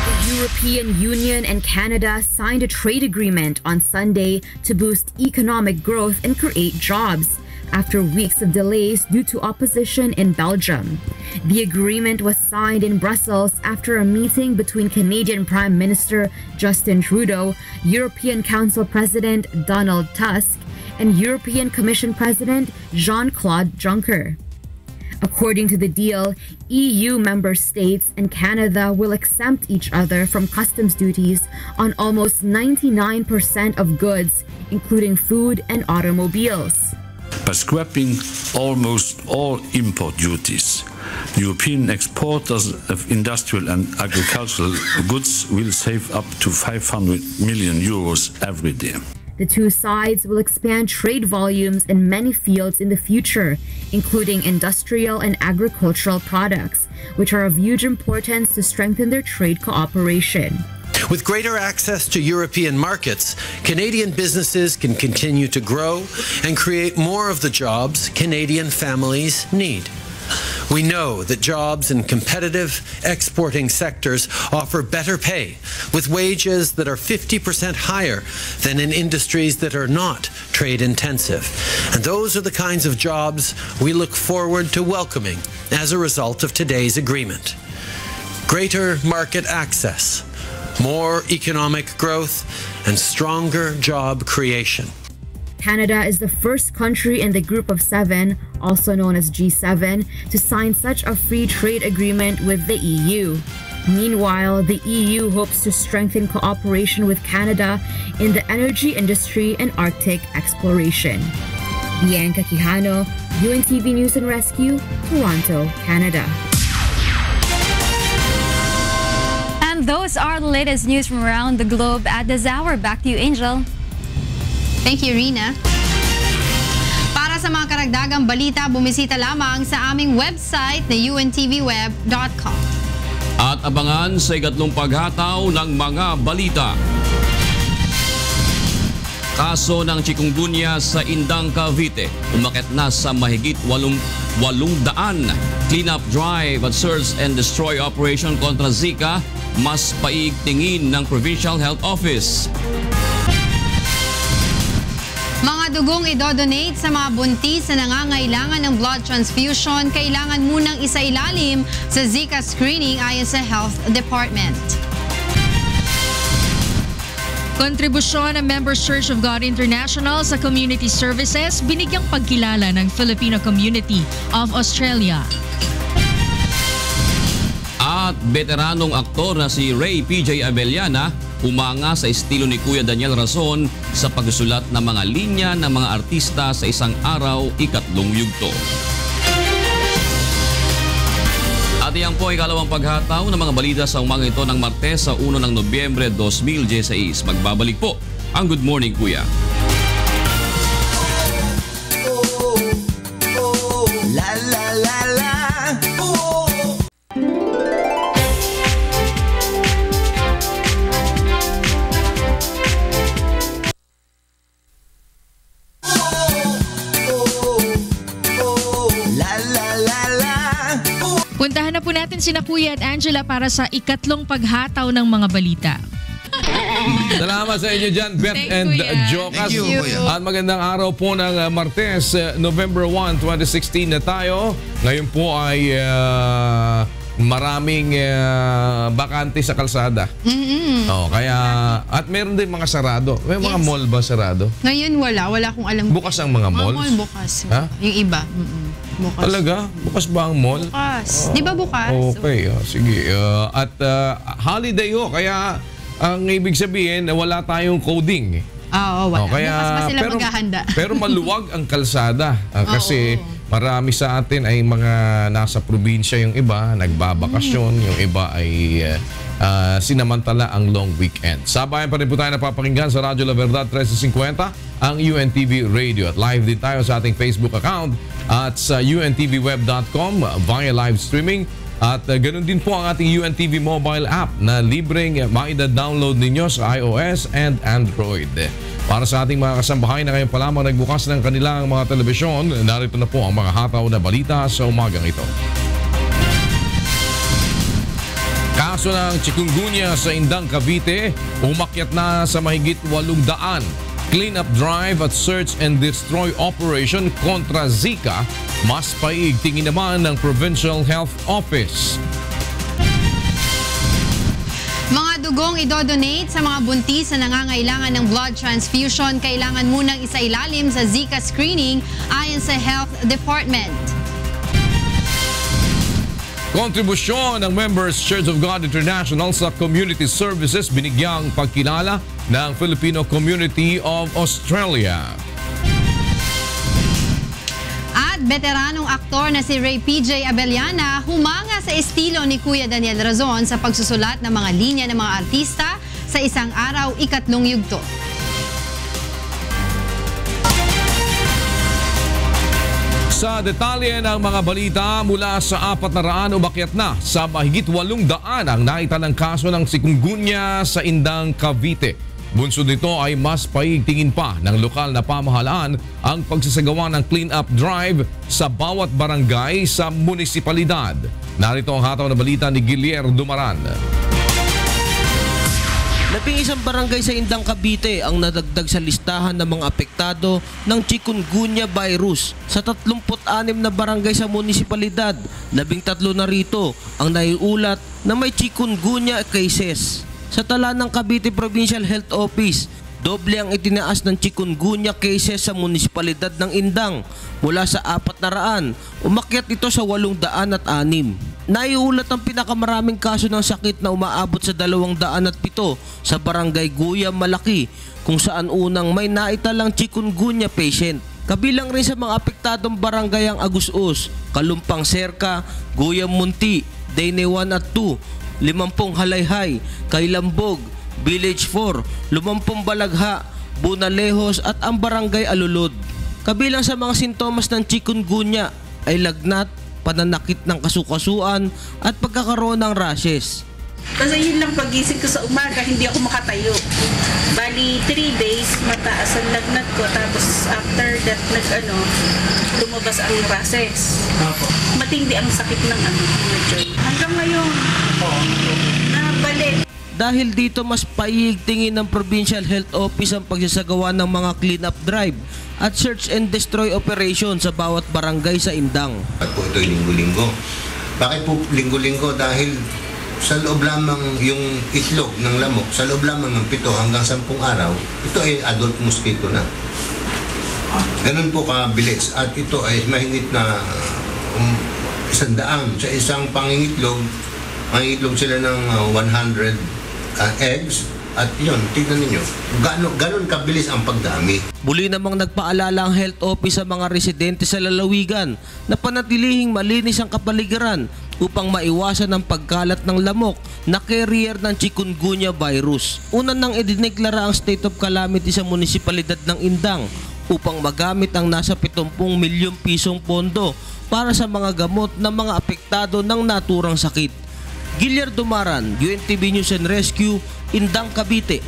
The European Union and Canada signed a trade agreement on Sunday to boost economic growth and create jobs, after weeks of delays due to opposition in Belgium. The agreement was signed in Brussels after a meeting between Canadian Prime Minister Justin Trudeau, European Council President Donald Tusk, and European Commission President Jean-Claude Juncker. According to the deal, EU member states and Canada will exempt each other from customs duties on almost 99% of goods, including food and automobiles. By scrapping almost all import duties, European exporters of industrial and agricultural goods will save up to 500 million euros every day. The two sides will expand trade volumes in many fields in the future, including industrial and agricultural products, which are of huge importance to strengthen their trade cooperation. With greater access to European markets, Canadian businesses can continue to grow and create more of the jobs Canadian families need. We know that jobs in competitive exporting sectors offer better pay, with wages that are 50% higher than in industries that are not trade intensive. And those are the kinds of jobs we look forward to welcoming as a result of today's agreement. Greater market access, more economic growth, and stronger job creation. Canada is the first country in the Group of Seven, also known as G7, to sign such a free trade agreement with the EU. Meanwhile, the EU hopes to strengthen cooperation with Canada in the energy industry and Arctic exploration. Bianca Quijano, UNTV News and Rescue, Toronto, Canada. And those are the latest news from around the globe at this hour. Back to you, Angel. Thank you, Rina. Para sa mga karagdagang balita, bumisita lamang sa aming website na untvweb.com. At abangan sa ikatlong paghataw ng mga balita. Kaso ng chikungunya sa Indang, Cavite, umakyat na sa mahigit 800. Cleanup drive at search and destroy operation kontra Zika, mas paigtingin ng Provincial Health Office. Mga dugong idodonate sa mga buntis na nangangailangan ng blood transfusion, kailangan munang isailalim sa Zika screening ayon sa Health Department. Kontribusyon ng Members Church of God International sa community services, binigyang pagkilala ng Filipino Community of Australia. At veteranong aktor na si Ray PJ Abellana umanga sa estilo ni Kuya Daniel Rason sa pagsusulat ng mga linya ng mga artista sa isang araw, ikatlong yugto. At iyan po ay ikalawang paghataw ng mga balita sa umaga ito ng Martes sa 1 ng Nobyembre 2016. Magbabalik po ang Good Morning Kuya. La la la la. sina Kuya at Angela para sa ikatlong paghataw ng mga balita. Salamat sa inyo dyan, Beth and Jocas. At magandang araw po ng Martes, November 1, 2016 na tayo. Ngayon po ay maraming bakante sa kalsada. Kaya, at meron din mga sarado. May mga mall ba sarado? Ngayon wala akong alam. Bukas ang mga malls? Mall bukas. Ha? Yung iba. Bukas. Talaga? Bukas ba ang mall? Bukas. Di ba bukas? Okay, sige. At holiday kaya ang ibig sabihin wala tayong coding. Wala. Kaya, bukas pa sila maghahanda. Pero maluwag ang kalsada kasi marami sa atin ay mga nasa probinsya, yung iba nagbabakasyon, yung iba ay sinamantala ang long weekend. Sabayan pa rin po tayo napapakinggan sa Radyo La Verdad 1350, ang UNTV Radio. At live din tayo sa ating Facebook account at sa untvweb.com via live streaming. At ganoon din po ang ating UNTV mobile app na libreng maida-download ninyo sa iOS and Android. Para sa ating mga kasambahay na ngayon pa lamang nagbukas ng kanilang mga telebisyon, narito na po ang mga hataw na balita sa umagang ito. Kaso ng chikungunya sa Indang, Cavite, umakyat na sa mahigit 800. Clean-up drive at search and destroy operation kontra Zika, mas paigtingin naman ng Provincial Health Office. Mga dugong idodonate sa mga buntis na nangangailangan ng blood transfusion, kailangan munang isailalim sa Zika screening ayon sa Health Department. Kontribusyon ng Members Church of God International sa community services binigyang pagkilala ng Filipino Community of Australia. At veteranong aktor na si Ray PJ Abellana humanga sa estilo ni Kuya Daniel Razon sa pagsusulat ng mga linya ng mga artista sa isang araw, ikatlong yugto. Sa detalye ng mga balita, mula sa 400 umakyat na sa mahigit 800 ang naitalang kaso ng chikungunya sa Indang, Cavite. Bunsod nito ay mas paigtingin pa ng lokal na pamahalaan ang pagsasagawa ng clean-up drive sa bawat barangay sa munisipalidad. Narito ang hataw na balita ni Guillier Dumaran. 11 barangay sa Indang, Cavite ang nadagdag sa listahan ng mga apektado ng chikungunya virus. Sa 36 na barangay sa munisipalidad, 13 na rito ang naiulat na may chikungunya cases. Sa tala ng Cavite Provincial Health Office, doble ang itinaas ng chikungunya cases sa munisipalidad ng Indang. Mula sa 400, umakyat ito sa 806. Naiulat ang pinakamaraming kaso ng sakit na umaabot sa 207 sa barangay Guyam, Malaki, kung saan unang may naitalang chikungunya patient. Kabilang rin sa mga apektadong barangay ang Agusos, Kalumpang Serka, Guyam Munti, Dayne 1 at 2, 50 Halayhay, Kailambog, Village 4, 50 Balagha, Bunalejos at ang barangay Alulod. Kabilang sa mga sintomas ng chikungunya ay lagnat, pananakit ng kasukasuan at pagkakaroon ng rashes. Kasi yun lang pagising ko sa umaga, hindi ako makatayo. Bali, 3 days, mataas ang lagnat ko. Tapos after that, lumabas ang rashes. Matindi ang sakit ng joint. Hanggang ngayon, nabalik. Dahil dito, mas paiigtingin ng Provincial Health Office ang pagsasagawa ng mga clean-up drive at search and destroy operation sa bawat barangay sa Indang. At po ito'y linggo-linggo. Bakit po linggo-linggo? Dahil sa loob lamang yung itlog ng lamok, sa loob lamang ng 7 hanggang 10 araw, ito ay adult mosquito na. Ganun po kabilis. At ito ay mahigit na 100 sa isang pangingitlog. Mangingitlog sila ng 100 eggs. At yun, tignan ninyo, ganun kabilis ang pagdami. Muli namang nagpaalala ang health office sa mga residente sa lalawigan na panatilihing malinis ang kapaligiran upang maiwasan ang pagkalat ng lamok na carrier ng chikungunya virus. Una nang idineklara ang state of calamity sa munisipalidad ng Indang upang magamit ang nasa 70 milyong pisong pondo para sa mga gamot ng mga apektado ng naturang sakit. Guillier Dumaran, UNTV News and Rescue, Indang, Cavite.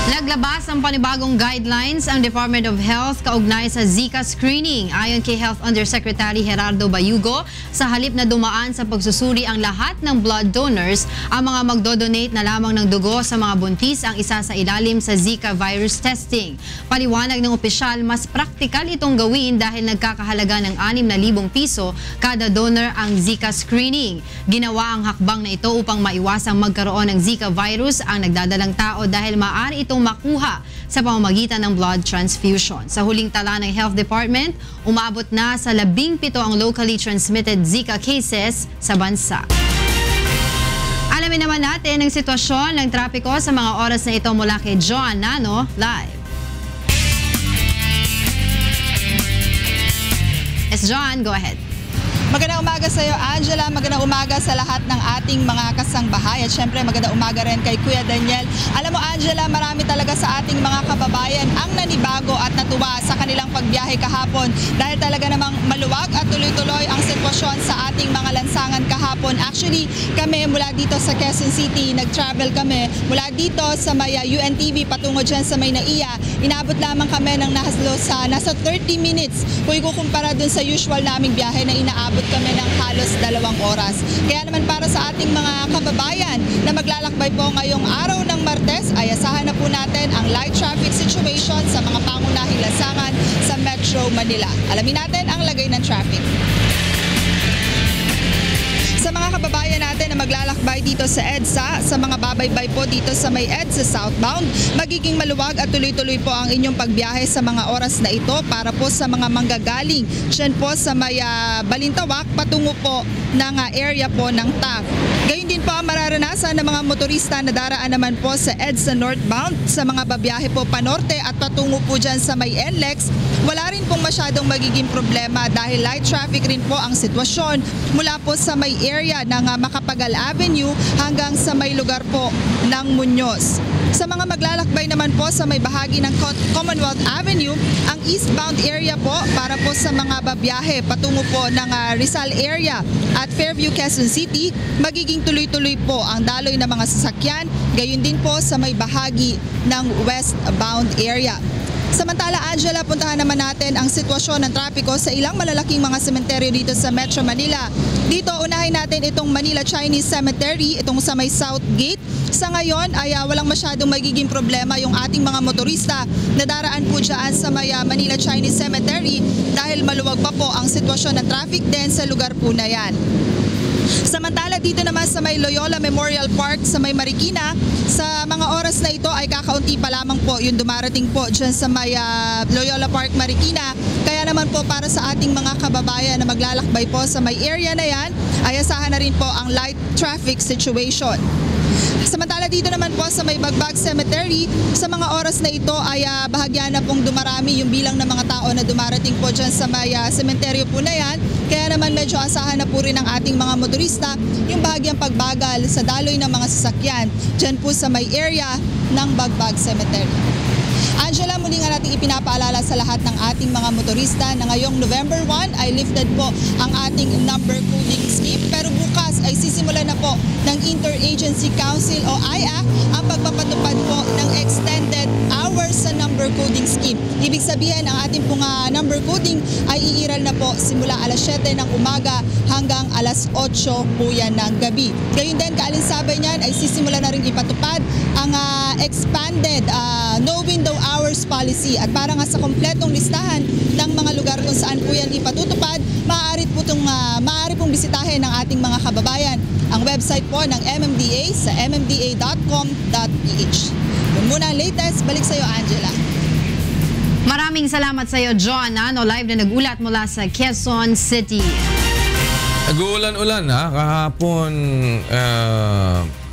Naglabas ng panibagong guidelines ang Department of Health kaugnay sa Zika screening. Ayon kay Health Undersecretary Gerardo Bayugo, sa halip na dumaan sa pagsusuri ang lahat ng blood donors, ang mga magdodonate na lamang ng dugo sa mga buntis ang isa sa ilalim sa Zika virus testing. Paliwanag ng opisyal, mas praktikal itong gawin dahil nagkakahalaga ng 6,000 piso kada donor ang Zika screening. Ginawa ang hakbang na ito upang maiwasang magkaroon ng Zika virus ang nagdadalang tao dahil maaari itong makuha sa pamamagitan ng blood transfusion. Sa huling tala ng Health Department, umabot na sa 17 ang locally transmitted Zika cases sa bansa. Alamin naman natin ang sitwasyon ng trapiko sa mga oras na ito mula kay John Nano, live. Yes, John, go ahead. Magandang umaga sa iyo, Angela. Magandang umaga sa lahat ng ating mga kasangbahay. At syempre, magandang umaga rin kay Kuya Daniel. Alam mo, Angela, marami talaga sa ating mga kababayan ang nanibago at natuwa sa kanilang pagbiyahe kahapon dahil talaga namang maluwag at tuloy-tuloy ang sitwasyon sa ating mga lansangan kahapon. Actually, kami mula dito sa Quezon City, nag-travel kami mula dito sa may UNTV patungo dyan sa may Naiya. Inabot lamang kami ng nasa 30 minutes kung ikukumpara dun sa usual naming biyahe na inaabot kami ng halos 2 oras. Kaya naman para sa ating mga kababayan na maglalakbay po ngayong araw ng Martes, ay asahan na po natin ang light traffic situation sa mga pangunahing lansangan sa Metro Manila. Alamin natin ang lagay ng traffic. Sa mga kababayan natin na maglalakbay dito sa EDSA, sa mga babaybay po dito sa may EDSA southbound, magiging maluwag at tuloy-tuloy po ang inyong pagbiyahe sa mga oras na ito para po sa mga manggagaling dyan po sa may Balintawak patungo po ng area po ng TAF. Gayun din po ang mararanasan ng mga motorista na daraan naman po sa EDSA northbound sa mga babiyahe po panorte at patungo po dyan sa may NLEX. Wala rin pong masyadong magiging problema dahil light traffic rin po ang sitwasyon mula po sa may area ng Macapagal Avenue hanggang sa may lugar po ng Muñoz. Sa mga maglalakbay naman po sa may bahagi ng Commonwealth Avenue, ang eastbound area po para po sa mga babiyahe patungo po ng Rizal area at Fairview, Quezon City, magiging tuloy-tuloy po ang daloy ng mga sasakyan, gayon din po sa may bahagi ng westbound area. Samantala, Angela, puntahan naman natin ang sitwasyon ng trapiko sa ilang malalaking mga sementeryo dito sa Metro Manila. Dito, unahin natin itong Manila Chinese Cemetery, itong sa may South Gate. Sa ngayon ay walang masyadong magiging problema yung ating mga motorista na daraan po dyan sa may Manila Chinese Cemetery dahil maluwag pa po ang sitwasyon ng traffic din sa lugar po na yan. Samantala dito naman sa may Loyola Memorial Park sa may Marikina, sa mga oras na ito ay kakaunti pa lamang po yung dumarating po dyan sa may Loyola Park Marikina. Kaya naman po para sa ating mga kababayan na maglalakbay po sa may area na yan, ay asahan na rin po ang light traffic situation. Samantala dito naman po sa may Bagbag Cemetery, sa mga oras na ito ay bahagyan na pong dumarami yung bilang ng mga tao na dumarating po dyan sa may sementeryo po na yan. Kaya naman medyo asahan na po rin ng ating mga motorista yung bahagyang pagbagal sa daloy ng mga sasakyan dyan po sa may area ng Bagbag Cemetery. Angela, muli nga natin ipinapaalala sa lahat ng ating mga motorista na ngayong November 1 ay lifted po ang ating number coding scheme. Pero bukas ay sisimula na po ng Interagency Council o IAC ang pagpapatupad po ng extended hours sa number coding scheme. Ibig sabihin ang ating pong number coding ay iiral na po simula alas 7 ng umaga hanggang alas 8 po yan ng gabi. Gayun din, kaalinsabay niyan ay sisimula na rin ipatupad ang expanded no window hours policy at para nga sa kompletong listahan ng mga lugar kung saan po yan ipatutupad, maaari pong bisitahin ng ating mga kababayan ang website po ng MMDA sa mmda.com.ph. Yun muna ang latest. Balik sa iyo, Angela. Maraming salamat sa iyo, John, live na nag-ulat mula sa Quezon City. Nag-uulan-ulan kahapon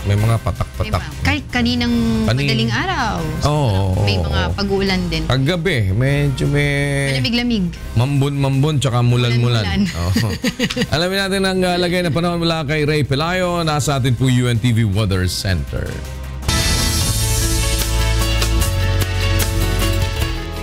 may mga patak-patak. Kahit kaninang madaling araw. May mga pag-uulan din. Paggabi, medyo malamig-lamig. Mambun-mambun, tsaka mulan-mulan. Alamin natin ang lagay na panahon mula kay Ray Pelayo. Nasa atin po UNTV Weather Center.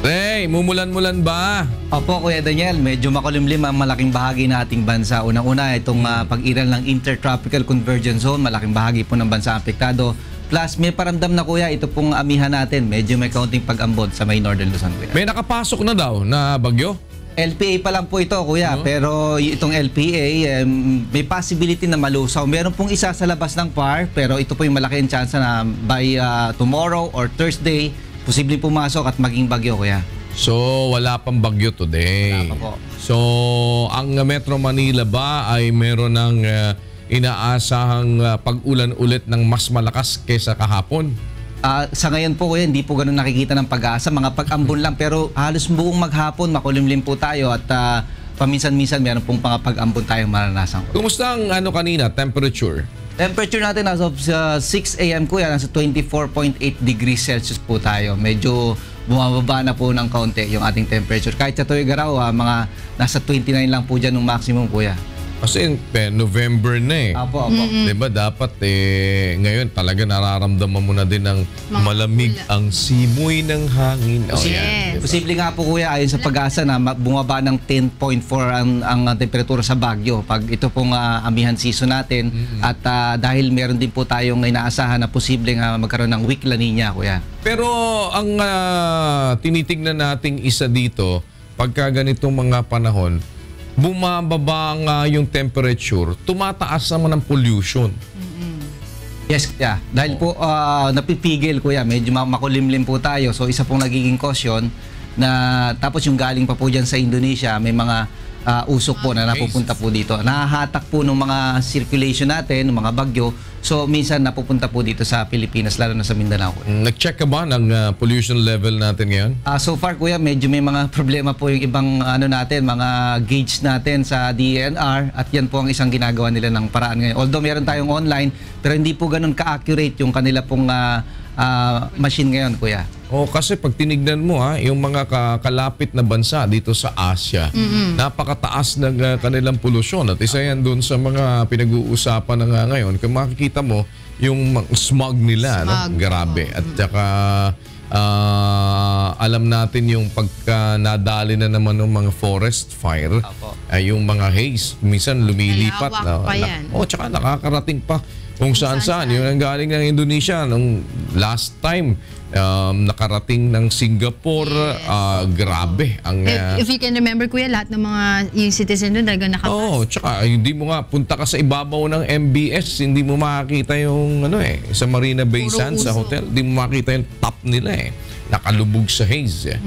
Ray, mumulan-mulan ba? Opo, Kuya Daniel. Medyo makulimlim ang malaking bahagi ng ating bansa. Unang-una, itong pag-iral ng Intertropical Convergence Zone. Malaking bahagi po ng bansa apektado. Plus may paramdam na kuya, ito pong amihan natin, medyo may kaunting pag-ambon sa may Northern Luzon kuya. May nakapasok na daw na bagyo? LPA pa lang po ito kuya, pero itong LPA may possibility na malusaw. Meron pong isa sa labas ng PAR, pero ito po yung malaking chance na by tomorrow or Thursday, posibleng pumasok at maging bagyo kuya. So wala pang bagyo today. Wala pa po. So ang Metro Manila ba ay meron ng inaasahang pag-ulan ulit ng mas malakas kaysa kahapon? Sa ngayon po kuya, hindi po ganun nakikita ng pag-asa. Mga pag-ambon lang, pero halos buong maghapon, makulimlim po tayo at paminsan-minsan meron pong pag-ambon tayong maranasan. Kumusta ang kanina, temperature? Temperature natin as of 6 a.m. kuya, nasa 24.8 degrees Celsius po tayo. Medyo bumababa na po ng kaunti yung ating temperature. Kahit sa Tuigaraw, mga nasa 29 lang po dyan yung maximum kuya. Kasi November na eh. Apo. Diba dapat ngayon talaga nararamdaman mo na din ng malamig ang simoy ng hangin. Yes. Posible nga po kuya, ayon sa pag-asa na bumaba ng 10.4 ang temperatura sa Baguio pag ito pong amihan season natin. At dahil meron din po tayong inaasahan na posibleng magkaroon ng weak La Nina kuya. Pero ang tinitignan nating isa dito, pagka ganitong mga panahon, bumababa nga yung temperature, tumataas naman ang pollution. Yes, yeah. Dahil po napipigil kuya, medyo makulimlim po tayo. So isa pong nagiging caution na tapos yung galing pa po dyan sa Indonesia, may mga usok po na napupunta po dito. Nahahatak po ng mga circulation natin, ng mga bagyo. So minsan napupunta po dito sa Pilipinas, lalo na sa Mindanao. Nag-check ka ba ng pollution level natin ngayon? So far kuya, medyo may mga problema po yung ibang natin, mga gauge natin sa DENR at yan po ang isang ginagawa nila ng paraan ngayon. Although meron tayong online, pero hindi po ganun ka-accurate yung kanila pong machine ngayon kuya. Kasi pag tinignan mo yung mga kalapit na bansa dito sa Asia, napakataas ng kanilang polusyon at isa yan doon sa mga pinag-uusapan na nga ngayon. Kung makikita mo yung smog nila, grabe. At saka alam natin yung pagka nadali na naman ng mga forest fire, yung mga haze, minsan lumilipat. Tsaka nakakarating pa kung saan-saan. Yun ang galing ng Indonesia nung last time. Nakarating ng Singapore. Grabe. If you can remember kuya, lahat ng mga yung citizen doon talaga nakapas. Tsaka hindi mo nga, punta ka sa ibabaw ng MBS, hindi mo makakita yung sa Marina Bay Sands sa hotel, hindi mo makakita yung top nila nakalubog sa haze.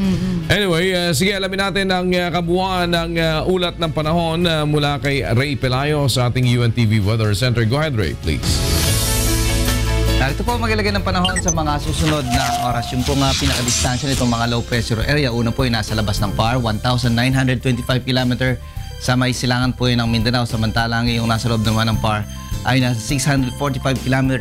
Anyway, sige, alamin natin ang kabuuan ng ulat ng panahon mula kay Ray Pelayo sa ating UNTV Weather Center. Go ahead, Ray, please. Narito po magilagay ng panahon sa mga susunod na oras. Yung pong pinakadistansya nitong mga low pressure area. Una po yung nasa labas ng PAR, 1,925 km sa may silangan po yun ng Mindanao. Samantalang yung nasa loob naman ng PAR ay nasa 645 km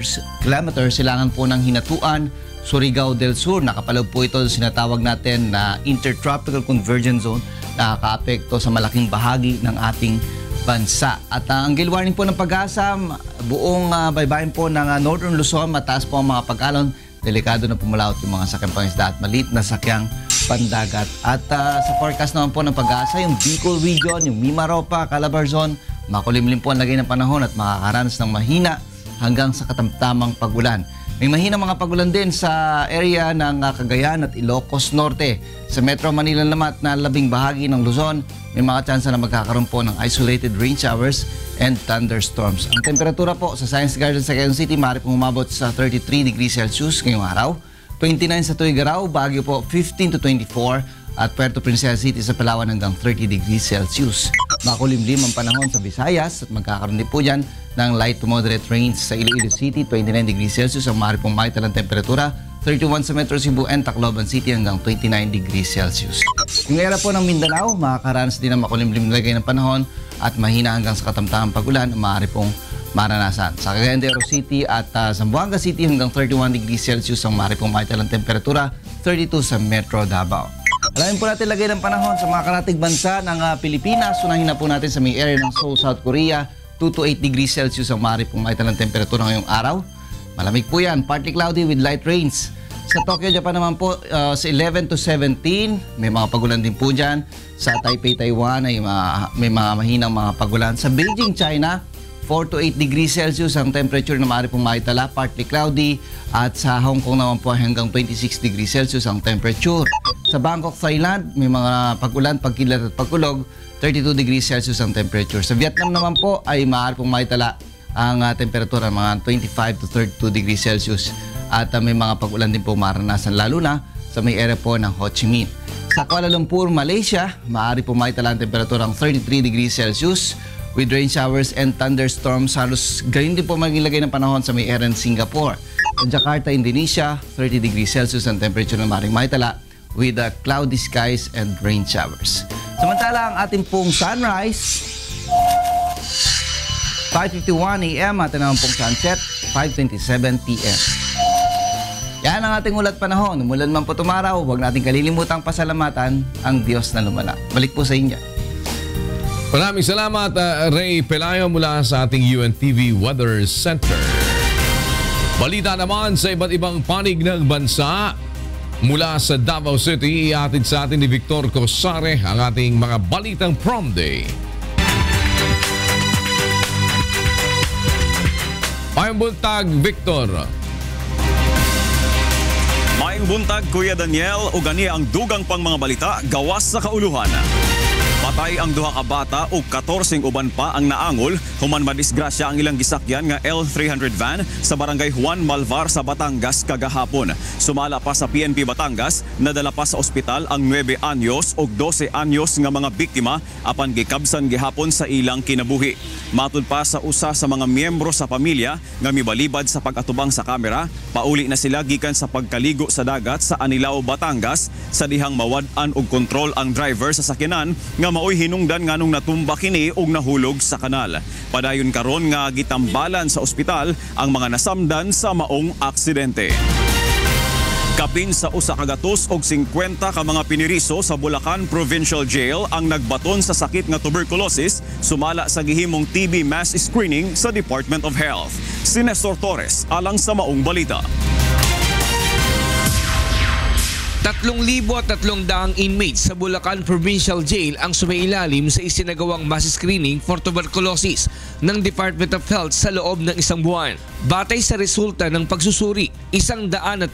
silangan po ng Hinatuan, Surigao del Sur. Nakapaloob po ito sinatawag natin na Intertropical Convergence Zone na nakaapekto sa malaking bahagi ng ating bansa. At ang gale warning po ng Pag-asa, buong baybayin po ng Northern Luzon, mataas po ang mga pag-alon. Delikado na pumulaot yung mga sakyang pangisda at maliit na sakyang pandagat. At sa forecast naman po ng Pag-asa, yung Bicol region, yung Mimaropa, Calabarzon, makulimlim po ang lagay ng panahon at makakaranas ng mahina hanggang sa katamtamang pagulan. May mahina mga pagulan din sa area ng Cagayan at Ilocos Norte. Sa Metro Manila naman at nalabing bahagi ng Luzon, may mga tsansa na magkakaroon po ng isolated rain showers and thunderstorms. Ang temperatura po sa Science Garden sa Quezon City, maaari pong umabot sa 33 degrees Celsius ngayong araw. 29 sa Tuigaraw, Baguio po 15 to 24 at Puerto Princesa City sa Palawan hanggang 30 degrees Celsius. Makulimlim ang panahon sa Visayas at magkakaroon din po dyan ng light to moderate rains sa Iloilo City, 29 degrees Celsius ang maaari pong makita ng temperatura, 31 sa Metro Cebu and Tacloban City hanggang 29 degrees Celsius. Yung era po ng Mindanao, makakaranas din ng makulimlim na lagay ng panahon at mahina hanggang sa katamtamang pagulan ang maaari pong maranasan. Sa Cagayan de Oro City at Zamboanga City hanggang 31 degrees Celsius ang maaari pong makita ng temperatura, 32 sa Metro Davao. Alamin po natin lagay ng panahon sa mga karatig bansa ng Pilipinas. Unahin na po natin sa may area ng Seoul, South Korea. 2 to 8 degrees Celsius ang maaari pong makita ng temperatura ngayong araw. Malamig po yan, partly cloudy with light rains. Sa Tokyo, Japan naman po, sa 11 to 17, may mga pagulan din po dyan. Sa Taipei, Taiwan, ay may mga mahinang mga pagulan. Sa Beijing, China, 4 to 8 degrees Celsius ang temperature na maaari pong makitala, partly cloudy. At sa Hong Kong naman po hanggang 26 degrees Celsius ang temperature. Sa Bangkok, Thailand, may mga pag-ulan, pagkilat at pagkulog, 32 degrees Celsius ang temperature. Sa Vietnam naman po ay maaari pong makitala ang temperatura mga 25 to 32 degrees Celsius. At may mga pag-ulan din po maranasan lalo na sa may area po ng Ho Chi Minh. Sa Kuala Lumpur, Malaysia, maaari pong makitala ang temperatura ng 33 degrees Celsius with rain showers and thunderstorms. Halos ganyan din po magiging ng panahon sa may area ng Singapore. Sa Jakarta, Indonesia, 30 degrees Celsius ang temperature na maaaring makitala with cloudy skies and rain showers. Samantala, ang ating pong sunrise, 5:51 a.m. at naman pong sunset, 5:27 p.m. Yan ang ating ulat panahon. Umulan man po tumaraw, huwag natin kalilimutang pasalamatan ang Diyos na lumala. Balik po sa inyo. Maraming salamat, Ray Pelayo mula sa ating UNTV Weather Center. Balita naman sa iba't ibang panig ng bansa. Mula sa Davao City, iatid sa atin ni Victor Cosare ang ating mga balitang prom day. Mayang buntag, Victor. Mayang buntag, Kuya Daniel, o gani ang dugang pang mga balita gawas sa kauluhan. Patay ang duha ka bata o 14 uban pa ang naangol human madisgrasya ang ilang gisakyan nga L300 van sa barangay Juan Malvar sa Batangas kagahapon. Sumala pa sa PNP Batangas, nadala pa sa ospital ang 9 anyos o 12 anyos nga mga biktima apan gikabsan gihapon sa ilang kinabuhi. Matud pa sa usa sa mga miyembro sa pamilya nga mibalibad sa pag-atubang sa kamera, pauli na sila gikan sa pagkaligo sa dagat sa Anilao, Batangas sa dihang mawad-an og kontrol ang driver sa sakyanan nga maoy hinungdan nganong natumba kini og nahulog sa kanal. Padayon karon nga gitambalan sa ospital ang mga nasamdan sa maong aksidente. Kapin sa usa ka gatos og 50 ka mga piniriso sa Bulacan Provincial Jail ang nagbaton sa sakit nga tuberculosis sumala sa gihimong TB mass screening sa Department of Health. Si Nestor Torres alang sa maong balita. 3,300 inmates sa Bulacan Provincial Jail ang sumailalim sa isinagawang mass screening for tuberculosis ng Department of Health sa loob ng isang buwan. Batay sa resulta ng pagsusuri, 157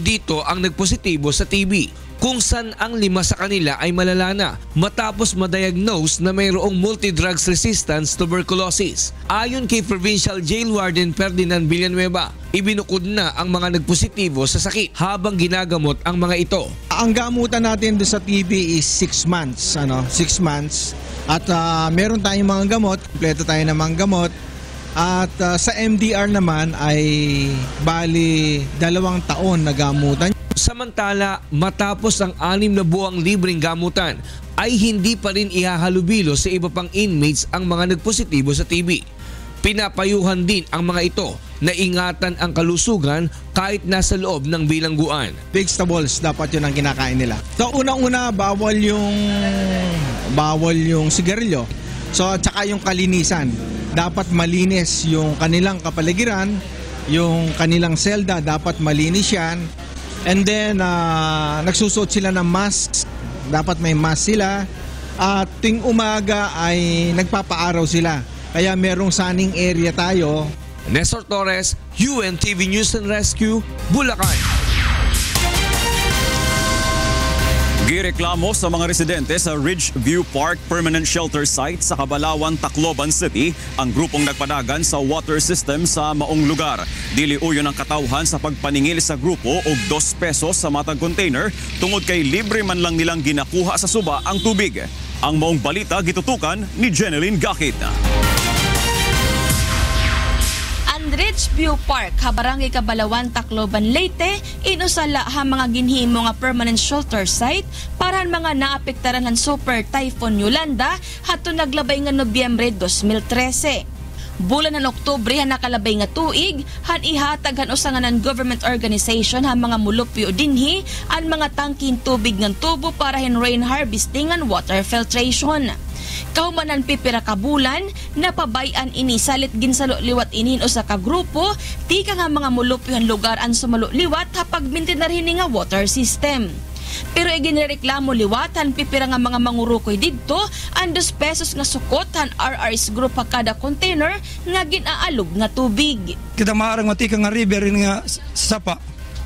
dito ang nagpositibo sa TB, kung saan ang 5 sa kanila ay malala na matapos madiagnose na mayroong multi-drugs resistance tuberculosis. Ayon kay Provincial Jail Warden Ferdinand Villanueva, ibinukod na ang mga nagpositibo sa sakit habang ginagamot ang mga ito. Ang gamutan natin doon sa TB is 6 months. 6 months. At meron tayong mga gamot, kompleto tayo ng mga gamot. At sa MDR naman ay bali 2 taon na gamutan. Samantala, matapos ang 6 na buwang libreng gamutan, ay hindi pa rin ihahalubilo sa iba pang inmates ang mga nagpositibo sa TB. Pinapayuhan din ang mga ito na ingatan ang kalusugan kahit nasa loob ng bilangguan. Vegetables, dapat yun ang kinakain nila. So unang-una, bawal yung sigarilyo. So at saka yung kalinisan. Dapat malinis yung kanilang kapaligiran, yung kanilang selda, dapat malinis yan. And then, nagsusuot sila ng mask. Dapat may mask sila. At tuwing umaga ay nagpapaaraw sila. Kaya merong sunning area tayo. Nestor Torres, UNTV News and Rescue, Bulacan. Gireklamo sa mga residente sa Ridgeview Park Permanent Shelter Site sa Cabalawan, Tacloban City ang grupong nagpadagan sa water system sa maong lugar. Dili uyon ang katawhan sa pagpaningil sa grupo og 2 pesos sa matag container tungod kay libre man lang nilang ginakuha sa suba ang tubig. Ang maong balita gitutukan ni Jeneline Gakit. Ridgeview Park, Barangay Cabalawan, Tacloban, Leyte, inusala ha mga ginhimo nga permanent shelter site para mga naapektaran ng Super Typhoon Yolanda hato naglabay nga Nobyembre 2013. Bulan ng Oktubre han nakalabay nga tuig, han ihatag han usa nga non-government organization han mga mulupyo dinhi ang mga tangking tubig ng tubo para hin rain harvesting and water filtration. Kaumanan pipira ka bulan, napabayan ini salit ginsalo liwat inin o sa kagrupo, tika nga mga mulupyohan lugar ang sumalo liwat hapag mintinar hini nga water system. Pero iginireklamo liwatan pipira nga mga mangurukoy didto ang 2 pesos nga sukotan RRS Group kada container nga ginaalog nga tubig. Kita maarang matika nga river nga sapa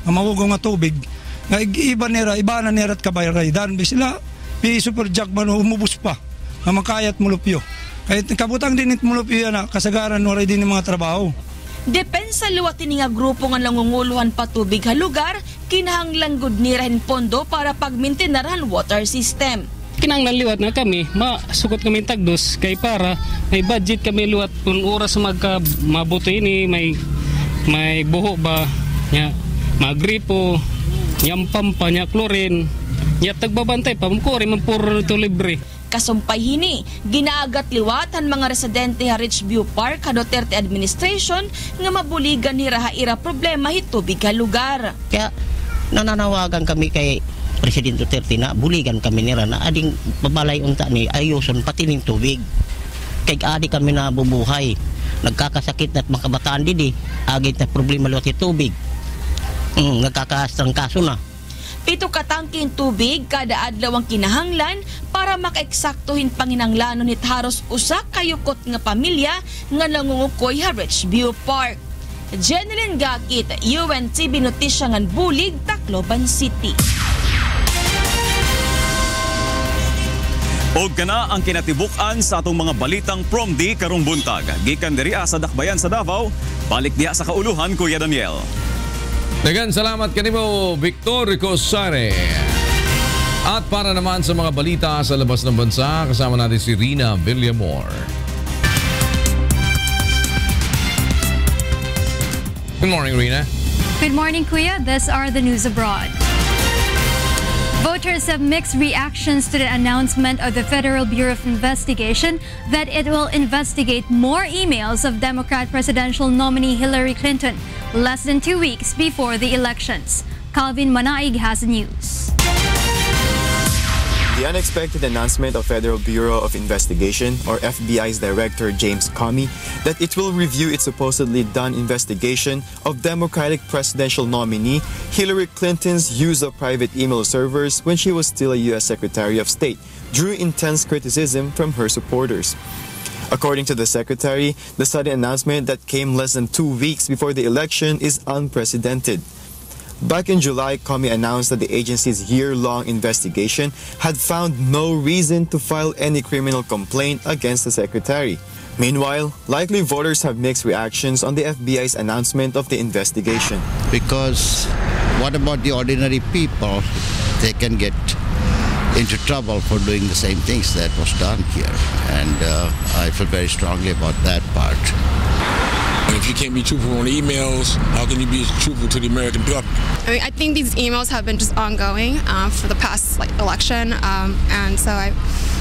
nga mawugo nga tubig nga iba na nera at kabayray dan sila pi super jack man umubos pa nga makayat mulupyo kahit kabutang din it mulupyo na kasagaran waray din ng mga trabaho. Depensa liwatin nga grupo nga nangunguluhan pa tubig ha lugar, kinahanglang gud nirahin pondo para pagmintenaran water system. Kinahanglan liwat na kami, masukot kami tagdos kay para may budget kami liwat kung oras mabuto ini may buho ba nya magripo nyam pampa nya klorin nya tagbabantay pa mukori man puro to libre. Kasumpay hini, ginaagat liwatan mga residente ha Richview Park ha Duterte administration nga mabuligan ni rahaira problema hitubig ha lugar. Kaya nananawagan kami kay Presidente Duterte na buligan kami nila na ading babalay unta ni ayuson pati ning tubig. Kay adi kami na bubuhay. Nagkakasakit at makabataan didi, agit na problema liwat tubig. Nagkakastrangkaso na. 7 katangking tubig kada adlaw ang kinahanglan para makaeksaktuhin panginanglanon ni haros usa kayukot nga pamilya nga nangungukoy ha Richview Park. Jeneline Gakit, UNTV Notisya ngan Bulig, Tacloban City. Og kana ang kinatibuk-an sa atong mga balitang from di karong buntag. Gikan diri sa Dakbayan sa Davao, balik diha sa kauluhan Kuya Daniel. Dagan salamat kanimo Victor Cosare. At para naman sa mga balita sa labas ng bansa, kasama natin si Rina Villamor. Good morning, Rina. Good morning, Kuya. These are the news abroad. Voters have mixed reactions to the announcement of the Federal Bureau of Investigation that it will investigate more emails of Democrat presidential nominee Hillary Clinton less than 2 weeks before the elections. Calvin Manaig has the news. The unexpected announcement of Federal Bureau of Investigation, or FBI's Director James Comey, that it will review its supposedly done investigation of Democratic presidential nominee Hillary Clinton's use of private email servers when she was still a U.S. Secretary of State, drew intense criticism from her supporters. According to the Secretary, the sudden announcement that came less than 2 weeks before the election is unprecedented. Back in July, Comey announced that the agency's year-long investigation had found no reason to file any criminal complaint against the secretary. Meanwhile, likely voters have mixed reactions on the FBI's announcement of the investigation. Because what about the ordinary people? They can get into trouble for doing the same things that was done here. And I feel very strongly about that part. And if you can't be truthful on emails, how can you be truthful to the American public? I think these emails have been just ongoing for the past election, and so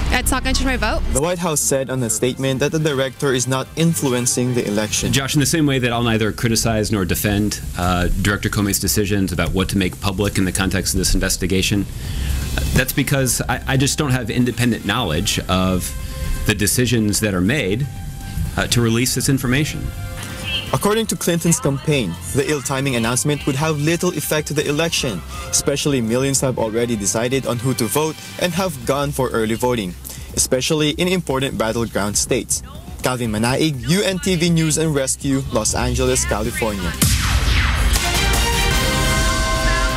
it's not going to change my vote. The White House said on a statement that the director is not influencing the election. Josh, in the same way that I'll neither criticize nor defend Director Comey's decisions about what to make public in the context of this investigation, that's because I just don't have independent knowledge of the decisions that are made to release this information. According to Clinton's campaign, the ill-timing announcement would have little effect to the election, especially millions have already decided on who to vote and have gone for early voting, especially in important battleground states. Calvin Manaig, UNTV News and Rescue, Los Angeles, California.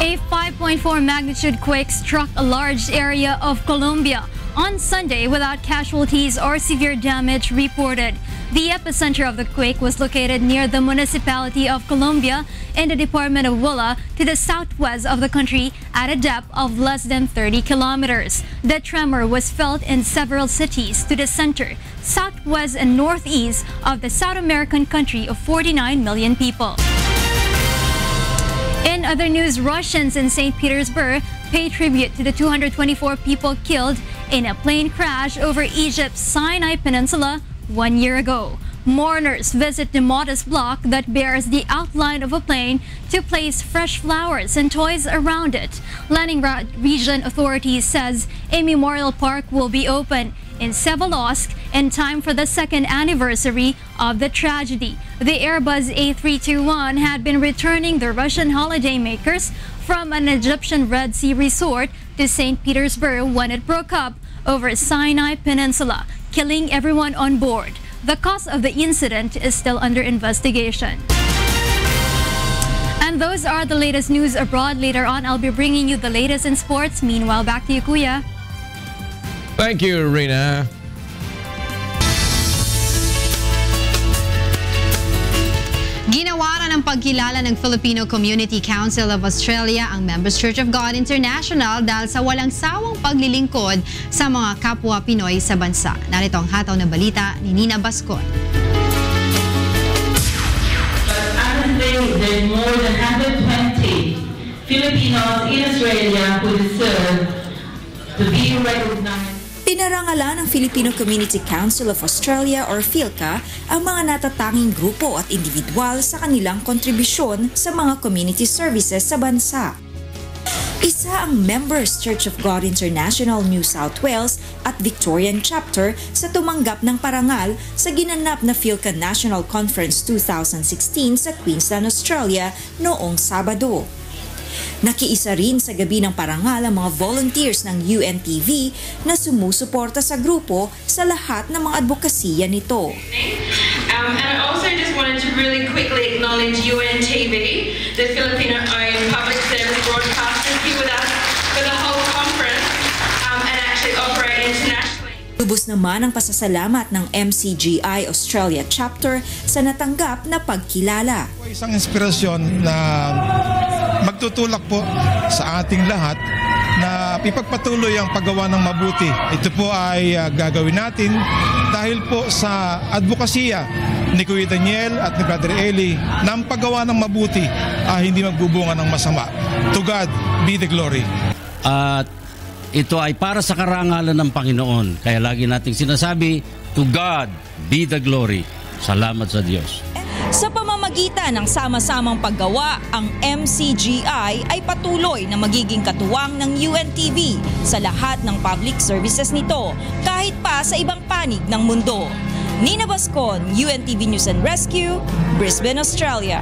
A 5.4 magnitude quake struck a large area of Colombia on Sunday without casualties or severe damage reported. The epicenter of the quake was located near the municipality of Colombia in the department of Huila to the southwest of the country at a depth of less than 30 kilometers. The tremor was felt in several cities to the center, southwest and northeast of the South American country of 49 million people. In other news, Russians in St. Petersburg pay tribute to the 224 people killed in a plane crash over Egypt's Sinai Peninsula 1 year ago. Mourners visit the modest block that bears the outline of a plane to place fresh flowers and toys around it. Leningrad region authorities says a memorial park will be open in Sevolosk in time for the second anniversary of the tragedy. The Airbus A321 had been returning the Russian holidaymakers from an Egyptian Red Sea resort because St. Petersburg when it broke up over Sinai Peninsula, killing everyone on board. The cause of the incident is still under investigation. And those are the latest news abroad. Later on, I'll be bringing you the latest in sports. Meanwhile, back to you, Kuya. Thank you, Rina. Ginawa na ng pagkilala ng Filipino Community Council of Australia ang Members Church of God International dahil sa walang sawang paglilingkod sa mga kapwa Pinoy sa bansa. Narito ang hataw na balita ni Nina Bascon. There's more than 120 Filipinos in Australia who deserve to be recognized. Pinarangalan ng Filipino Community Council of Australia or PhilCA ang mga natatanging grupo at individual sa kanilang kontribusyon sa mga community services sa bansa. Isa ang Members Church of God International New South Wales at Victorian Chapter sa tumanggap ng parangal sa ginanap na PhilCA National Conference 2016 sa Queensland, Australia noong Sabado. Nakiisa rin sa gabi ng parangal ang mga volunteers ng UNTV na sumusuporta sa grupo sa lahat ng mga advokasya nito. And I also just wanted to really quickly acknowledge UNTV, the Filipino-owned public service broadcasters here with us for the whole conference and actually operate internationally. Lubos naman ang pasasalamat ng MCGI Australia Chapter sa natanggap na pagkilala. Isang inspirasyon na magtutulak po sa ating lahat na ipagpatuloy ang paggawa ng mabuti. Ito po ay gagawin natin dahil po sa advokasya ni Kuya Daniel at ni Brother Eli na ang paggawa ng mabuti ay hindi magbubunga ng masama. To God be the glory. At ito ay para sa karangalan ng Panginoon. Kaya lagi nating sinasabi, to God be the glory. Salamat sa Diyos. Sa pamamagitan ng sama-samang paggawa, ang MCGI ay patuloy na magiging katuwang ng UNTV sa lahat ng public services nito, kahit pa sa ibang panig ng mundo. Nina Bascon, UNTV News and Rescue, Brisbane, Australia.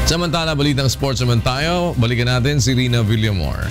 Samantala, balitang sports naman tayo. Balikan natin si Rina Villamor.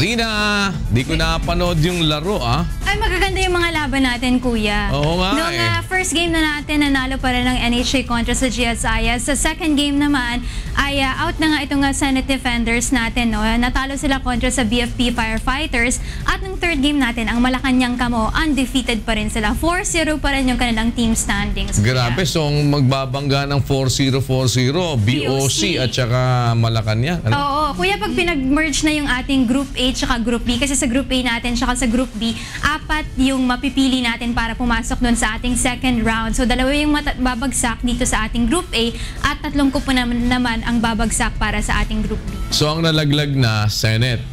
Rina, di ko napanood yung laro Ay, magaganda yung mga laban natin, Kuya. Oo nga Noong first game na natin, nanalo pa rin ng NHA kontra sa GSIS. Sa second game naman, ay out na nga itong Senate Defenders natin. No? Natalo sila kontra sa BFP Firefighters. At ng third game natin, ang Malacanang Camo, undefeated pa rin sila. 4-0 pa rin yung kanilang team standings. Grabe, so magbabangga ng 4-0-4-0, BOC at saka Malacanang. Ano? Oo, Kuya, pag pinag-merge na yung ating Group A tsaka Group B, kasi sa Group A natin tsaka sa Group B, apat yung mapipili natin para pumasok doon sa ating second round. So, dalawa yung babagsak dito sa ating Group A at 3 kupo naman ang babagsak para sa ating Group B. So, ang nalaglag na Senate.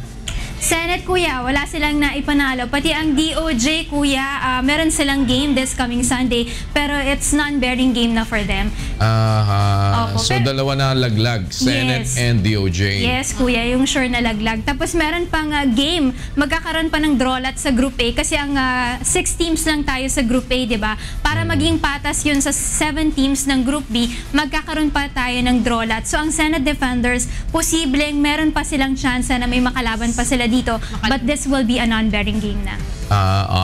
Senate, Kuya, wala silang naipanalo. Pati ang DOJ, Kuya, meron silang game this coming Sunday, pero it's non-bearing game na for them. So, dalawa na laglag, Senate and DOJ. Yes, Kuya, yung sure na laglag. Tapos meron pang game, magkakaroon pa ng drawlat sa Group A kasi ang 6 teams lang tayo sa Group A, di ba? Para maging patas yun sa 7 teams ng Group B, magkakaroon pa tayo ng drawlat. So, ang Senate Defenders, posibleng meron pa silang chance na may makalaban pa sila dito, but this will be a non-bearing game na.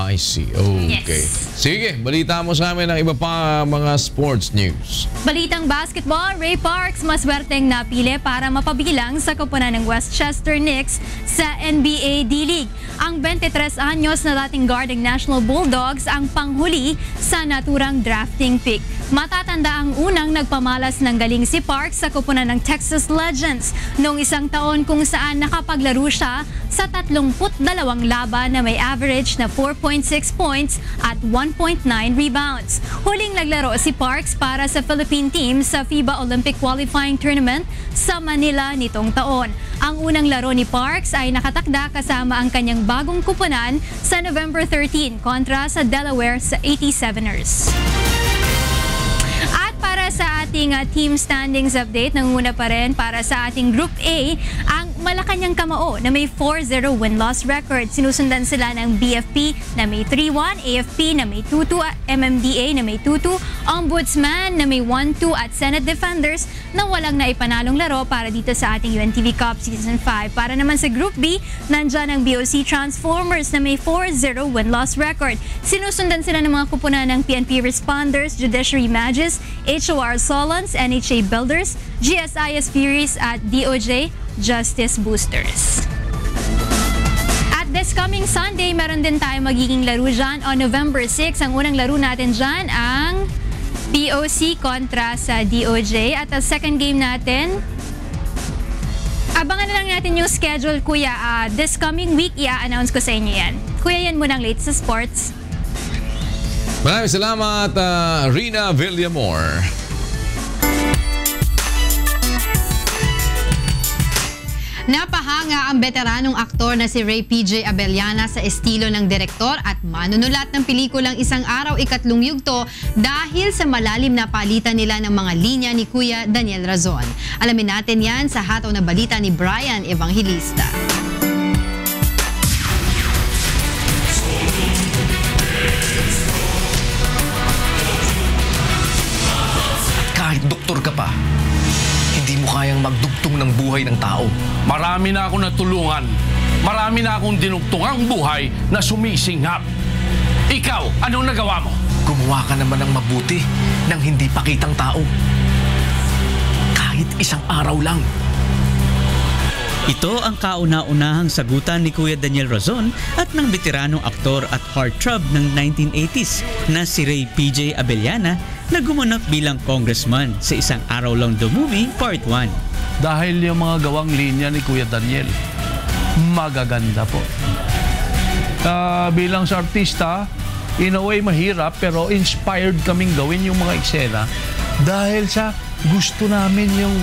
I see. Okay. Yes. Sige, balita mo sa amin ng iba pa mga sports news. Balitang basketball, Ray Parks maswerteng napili para mapabilang sa koponan ng Westchester Knicks sa NBA D-League. Ang 23 anyos na dating guard ng National Bulldogs ang panghuli sa naturang drafting pick. Matatanda ang unang nagpamalas ng galing si Parks sa koponan ng Texas Legends noong isang taon kung saan nakapaglaro siya sa 32 laban na may average na 4.6 points at 1.9 rebounds. Huling naglaro si Parks para sa Philippine team sa FIBA Olympic Qualifying Tournament sa Manila nitong taon. Ang unang laro ni Parks ay nakatakda kasama ang kanyang bagong kuponan sa November 13 kontra sa Delaware sa 87ers. Para sa ating team standings update, nanguna pa rin para sa ating Group A, ang Malacanang Kamao na may 4-0 win-loss record. Sinusundan sila ng BFP na may 3-1, AFP na may 2-2, MMDA na may 2-2, Ombudsman na may 1-2 at Senate Defenders na walang naipanalong laro para dito sa ating UNTV Cup Season 5. Para naman sa Group B, nandyan ang BOC Transformers na may 4-0 win-loss record. Sinusundan sila ng mga kupunan ng PNP Responders, Judiciary Magis, HOR Solons, NHA Builders, GSIS Furies at DOJ Justice Boosters. At this coming Sunday, meron din tayo magiging laro dyan on November 6. Ang unang laro natin dyan ang POC kontra sa DOJ. At ang second game natin, abangan na lang natin yung schedule, Kuya. This coming week, i-announce ko sa inyo yan. Kuya, yan munang late sa sports. Maraming salamat, Rina Villamor. Napahanga ang veteranong aktor na si Ray PJ Abellana sa estilo ng direktor at manunulat ng pelikulang Isang Araw Ikatlong Yugto dahil sa malalim na palitan nila ng mga linya ni Kuya Daniel Razon. Alamin natin yan sa hataw na balita ni Brian Evangelista. Kahit doktor ka pa, hindi mo kayang magdugtong ng buhay ng tao. Marami na akong natulungan. Marami na akong dinugtungang buhay na sumisingap. Ikaw, anong nagawa mo? Gumawa ka naman ng mabuti ng hindi pakitang tao. Kahit isang araw lang. Ito ang kauna-unahang sagutan ni Kuya Daniel Razon at ng veteranong aktor at heartthrob ng 1980s na si Ray PJ Abellana na gumanap bilang congressman sa Isang Araw Lang the Movie Part 1. Dahil yung mga gawang linya ni Kuya Daniel, magaganda po. Bilang sa artista, in a way mahirap pero inspired kaming gawin yung mga eksena dahil sa gusto namin yung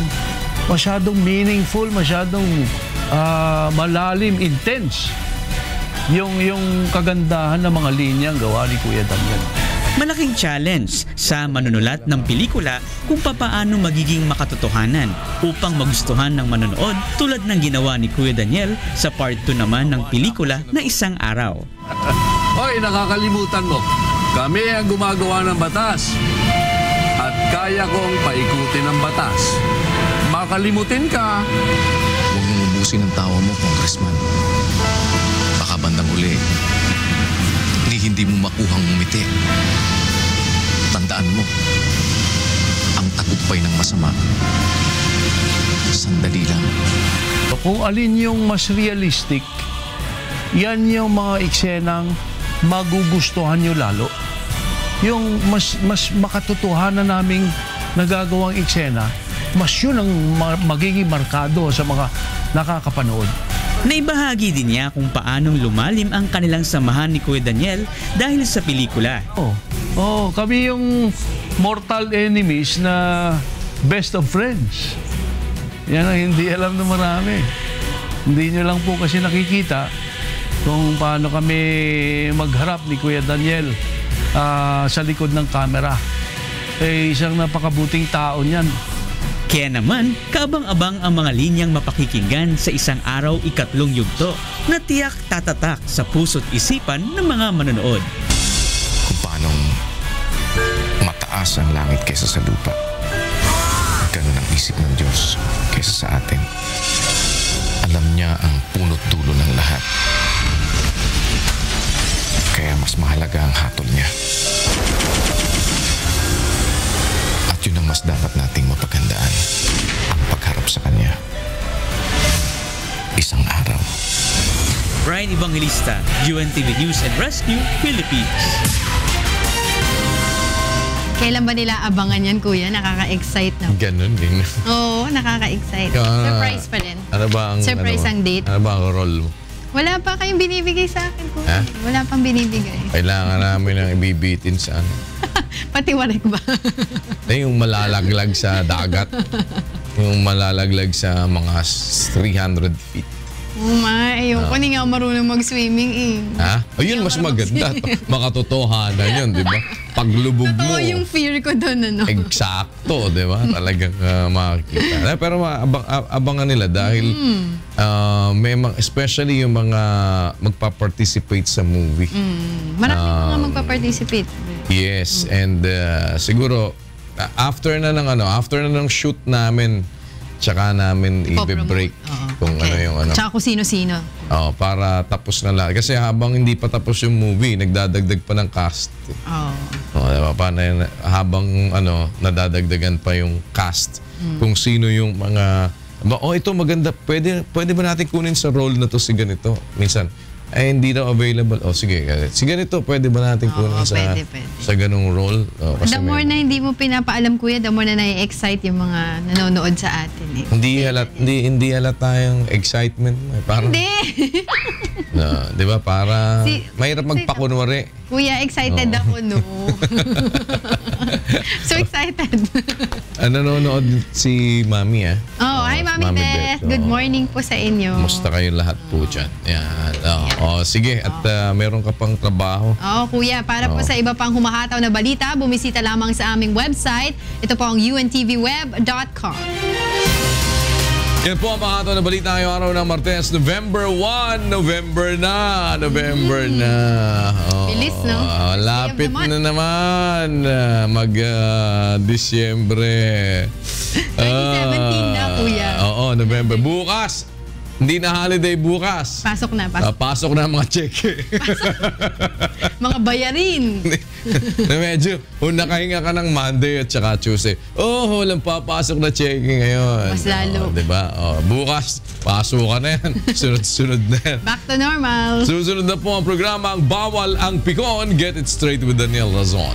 masyadong meaningful, masyadong malalim, intense yung kagandahan ng mga linyang gawa ni Kuya Daniel. Malaking challenge sa manunulat ng pelikula kung papaano magiging makatotohanan upang magustuhan ng manonood tulad ng ginawa ni Kuya Daniel sa part 2 naman ng pelikula na Isang Araw. Hoy, nakakalimutan mo. Kami ang gumagawa ng batas at kaya kong paikutin ang batas. Makalimutin ka. Huwag mong ubusin ang tawa mo, Congressman. Baka bandang uli, hindi mo makuhang umiti. Tandaan mo, ang tagumpay ng masama, sandali lang. Kung alin yung mas realistic, yan yung mga eksenang magugustuhan nyo lalo. Yung mas makatotohanan naming nagagawang eksena, mas yun ang magiging markado sa mga nakakapanood. Naibahagi din niya kung paanong lumalim ang kanilang samahan ni Kuya Daniel dahil sa pelikula. Kami yung mortal enemies na best of friends. Yan ang hindi alam ng marami. Hindi nyo lang po kasi nakikita kung paano kami magharap ni Kuya Daniel sa likod ng camera. Isang napakabuting tao niyan. Kaya naman, kaabang-abang ang mga linyang mapakikinggan sa Isang Araw Ikatlong Yugto na tiyak tatatak sa puso't isipan ng mga manonood. Kung paanong mataas ang langit kaysa sa lupa, ganun ang isip ng Diyos kaysa sa atin. Alam niya ang punot dulo ng lahat. Kaya mas mahalaga ang hatol niya. Yun ang mas dapat nating mapaghandaan, ang pagharap sa Kanya. Isang Araw. Brian Evangelista, UNTV News and Rescue, Philippines. Kailan ba nila abangan yan, Kuya? Nakaka-excite na. Ganun din. Oo, nakaka-excite. Surprise pa din. Ano ba ang, surprise ang date. Ano ba ang role mo? Wala pa kayong binibigay sa akin, Kuya. Wala pang binibigay. Kailangan namin ng ibibitin sa ano. Pati warik ba? Yung malalaglag sa dagat. Yung malalaglag sa mga 300 feet. Oh my, ayoko ni nga marunong mag-swimming eh. Ha? Ayun, mas maganda. Makatotohanan yun, di ba? Paglubog mo. Totoo yung fear ko doon, ano? Eksakto, di ba? Talagang makikita. Pero abangan nila dahil may especially yung mga magpa-participate sa movie. Maraming mga magpa-participate. Yes, and siguro after na ng shoot namin, tsaka namin i-break kung ano yung ano. Tsaka kung sino-sino. Para tapos na lahat. Kasi habang hindi pa tapos yung movie, nagdadagdag pa ng cast. Diba? Habang nadadagdagan pa yung cast. Kung sino yung mga, ito maganda, pwede ba natin kunin sa role na to si ganito? Minsan, hindi daw available. Sige ganito, pwede ba natin kunin sa ganung role? The more na hindi mo pinapaalam, kuya, the more na nai-excite yung mga nanonood sa atin. Hindi halata yung excitement. Parang, hindi! Di ba? Para mahirap magpakunwari. Kuya, excited ako, no? So excited. Nanonood si Mami, hi, Mami Beth. Good morning po sa inyo. Musta kayo lahat po dyan? Yan. Sige, at meron ka pang trabaho. Kuya, para po sa iba pang humahataw na balita, bumisita lamang sa aming website. Ito po ang untvweb.com. Yan po ang mahataw na balita ngayong araw ng Martes, November 1. November na. Bilis, no? Lapit na naman. Mag-Disyembre. 2017 na, kuya. November. Bukas. Hindi na holiday bukas. Pasok na. Pasok na mga cheque. Mga bayarin. Na medyo, nakahinga ka ng Monday at saka Tuesday. Walang papasok na cheque ngayon. Mas lalo. Diba? Bukas, pasok ka na yan. Sunod-sunod na yan. Back to normal. Susunod na po ang programa, ang Bawal ang Pikon. Get it straight with Daniel Razon.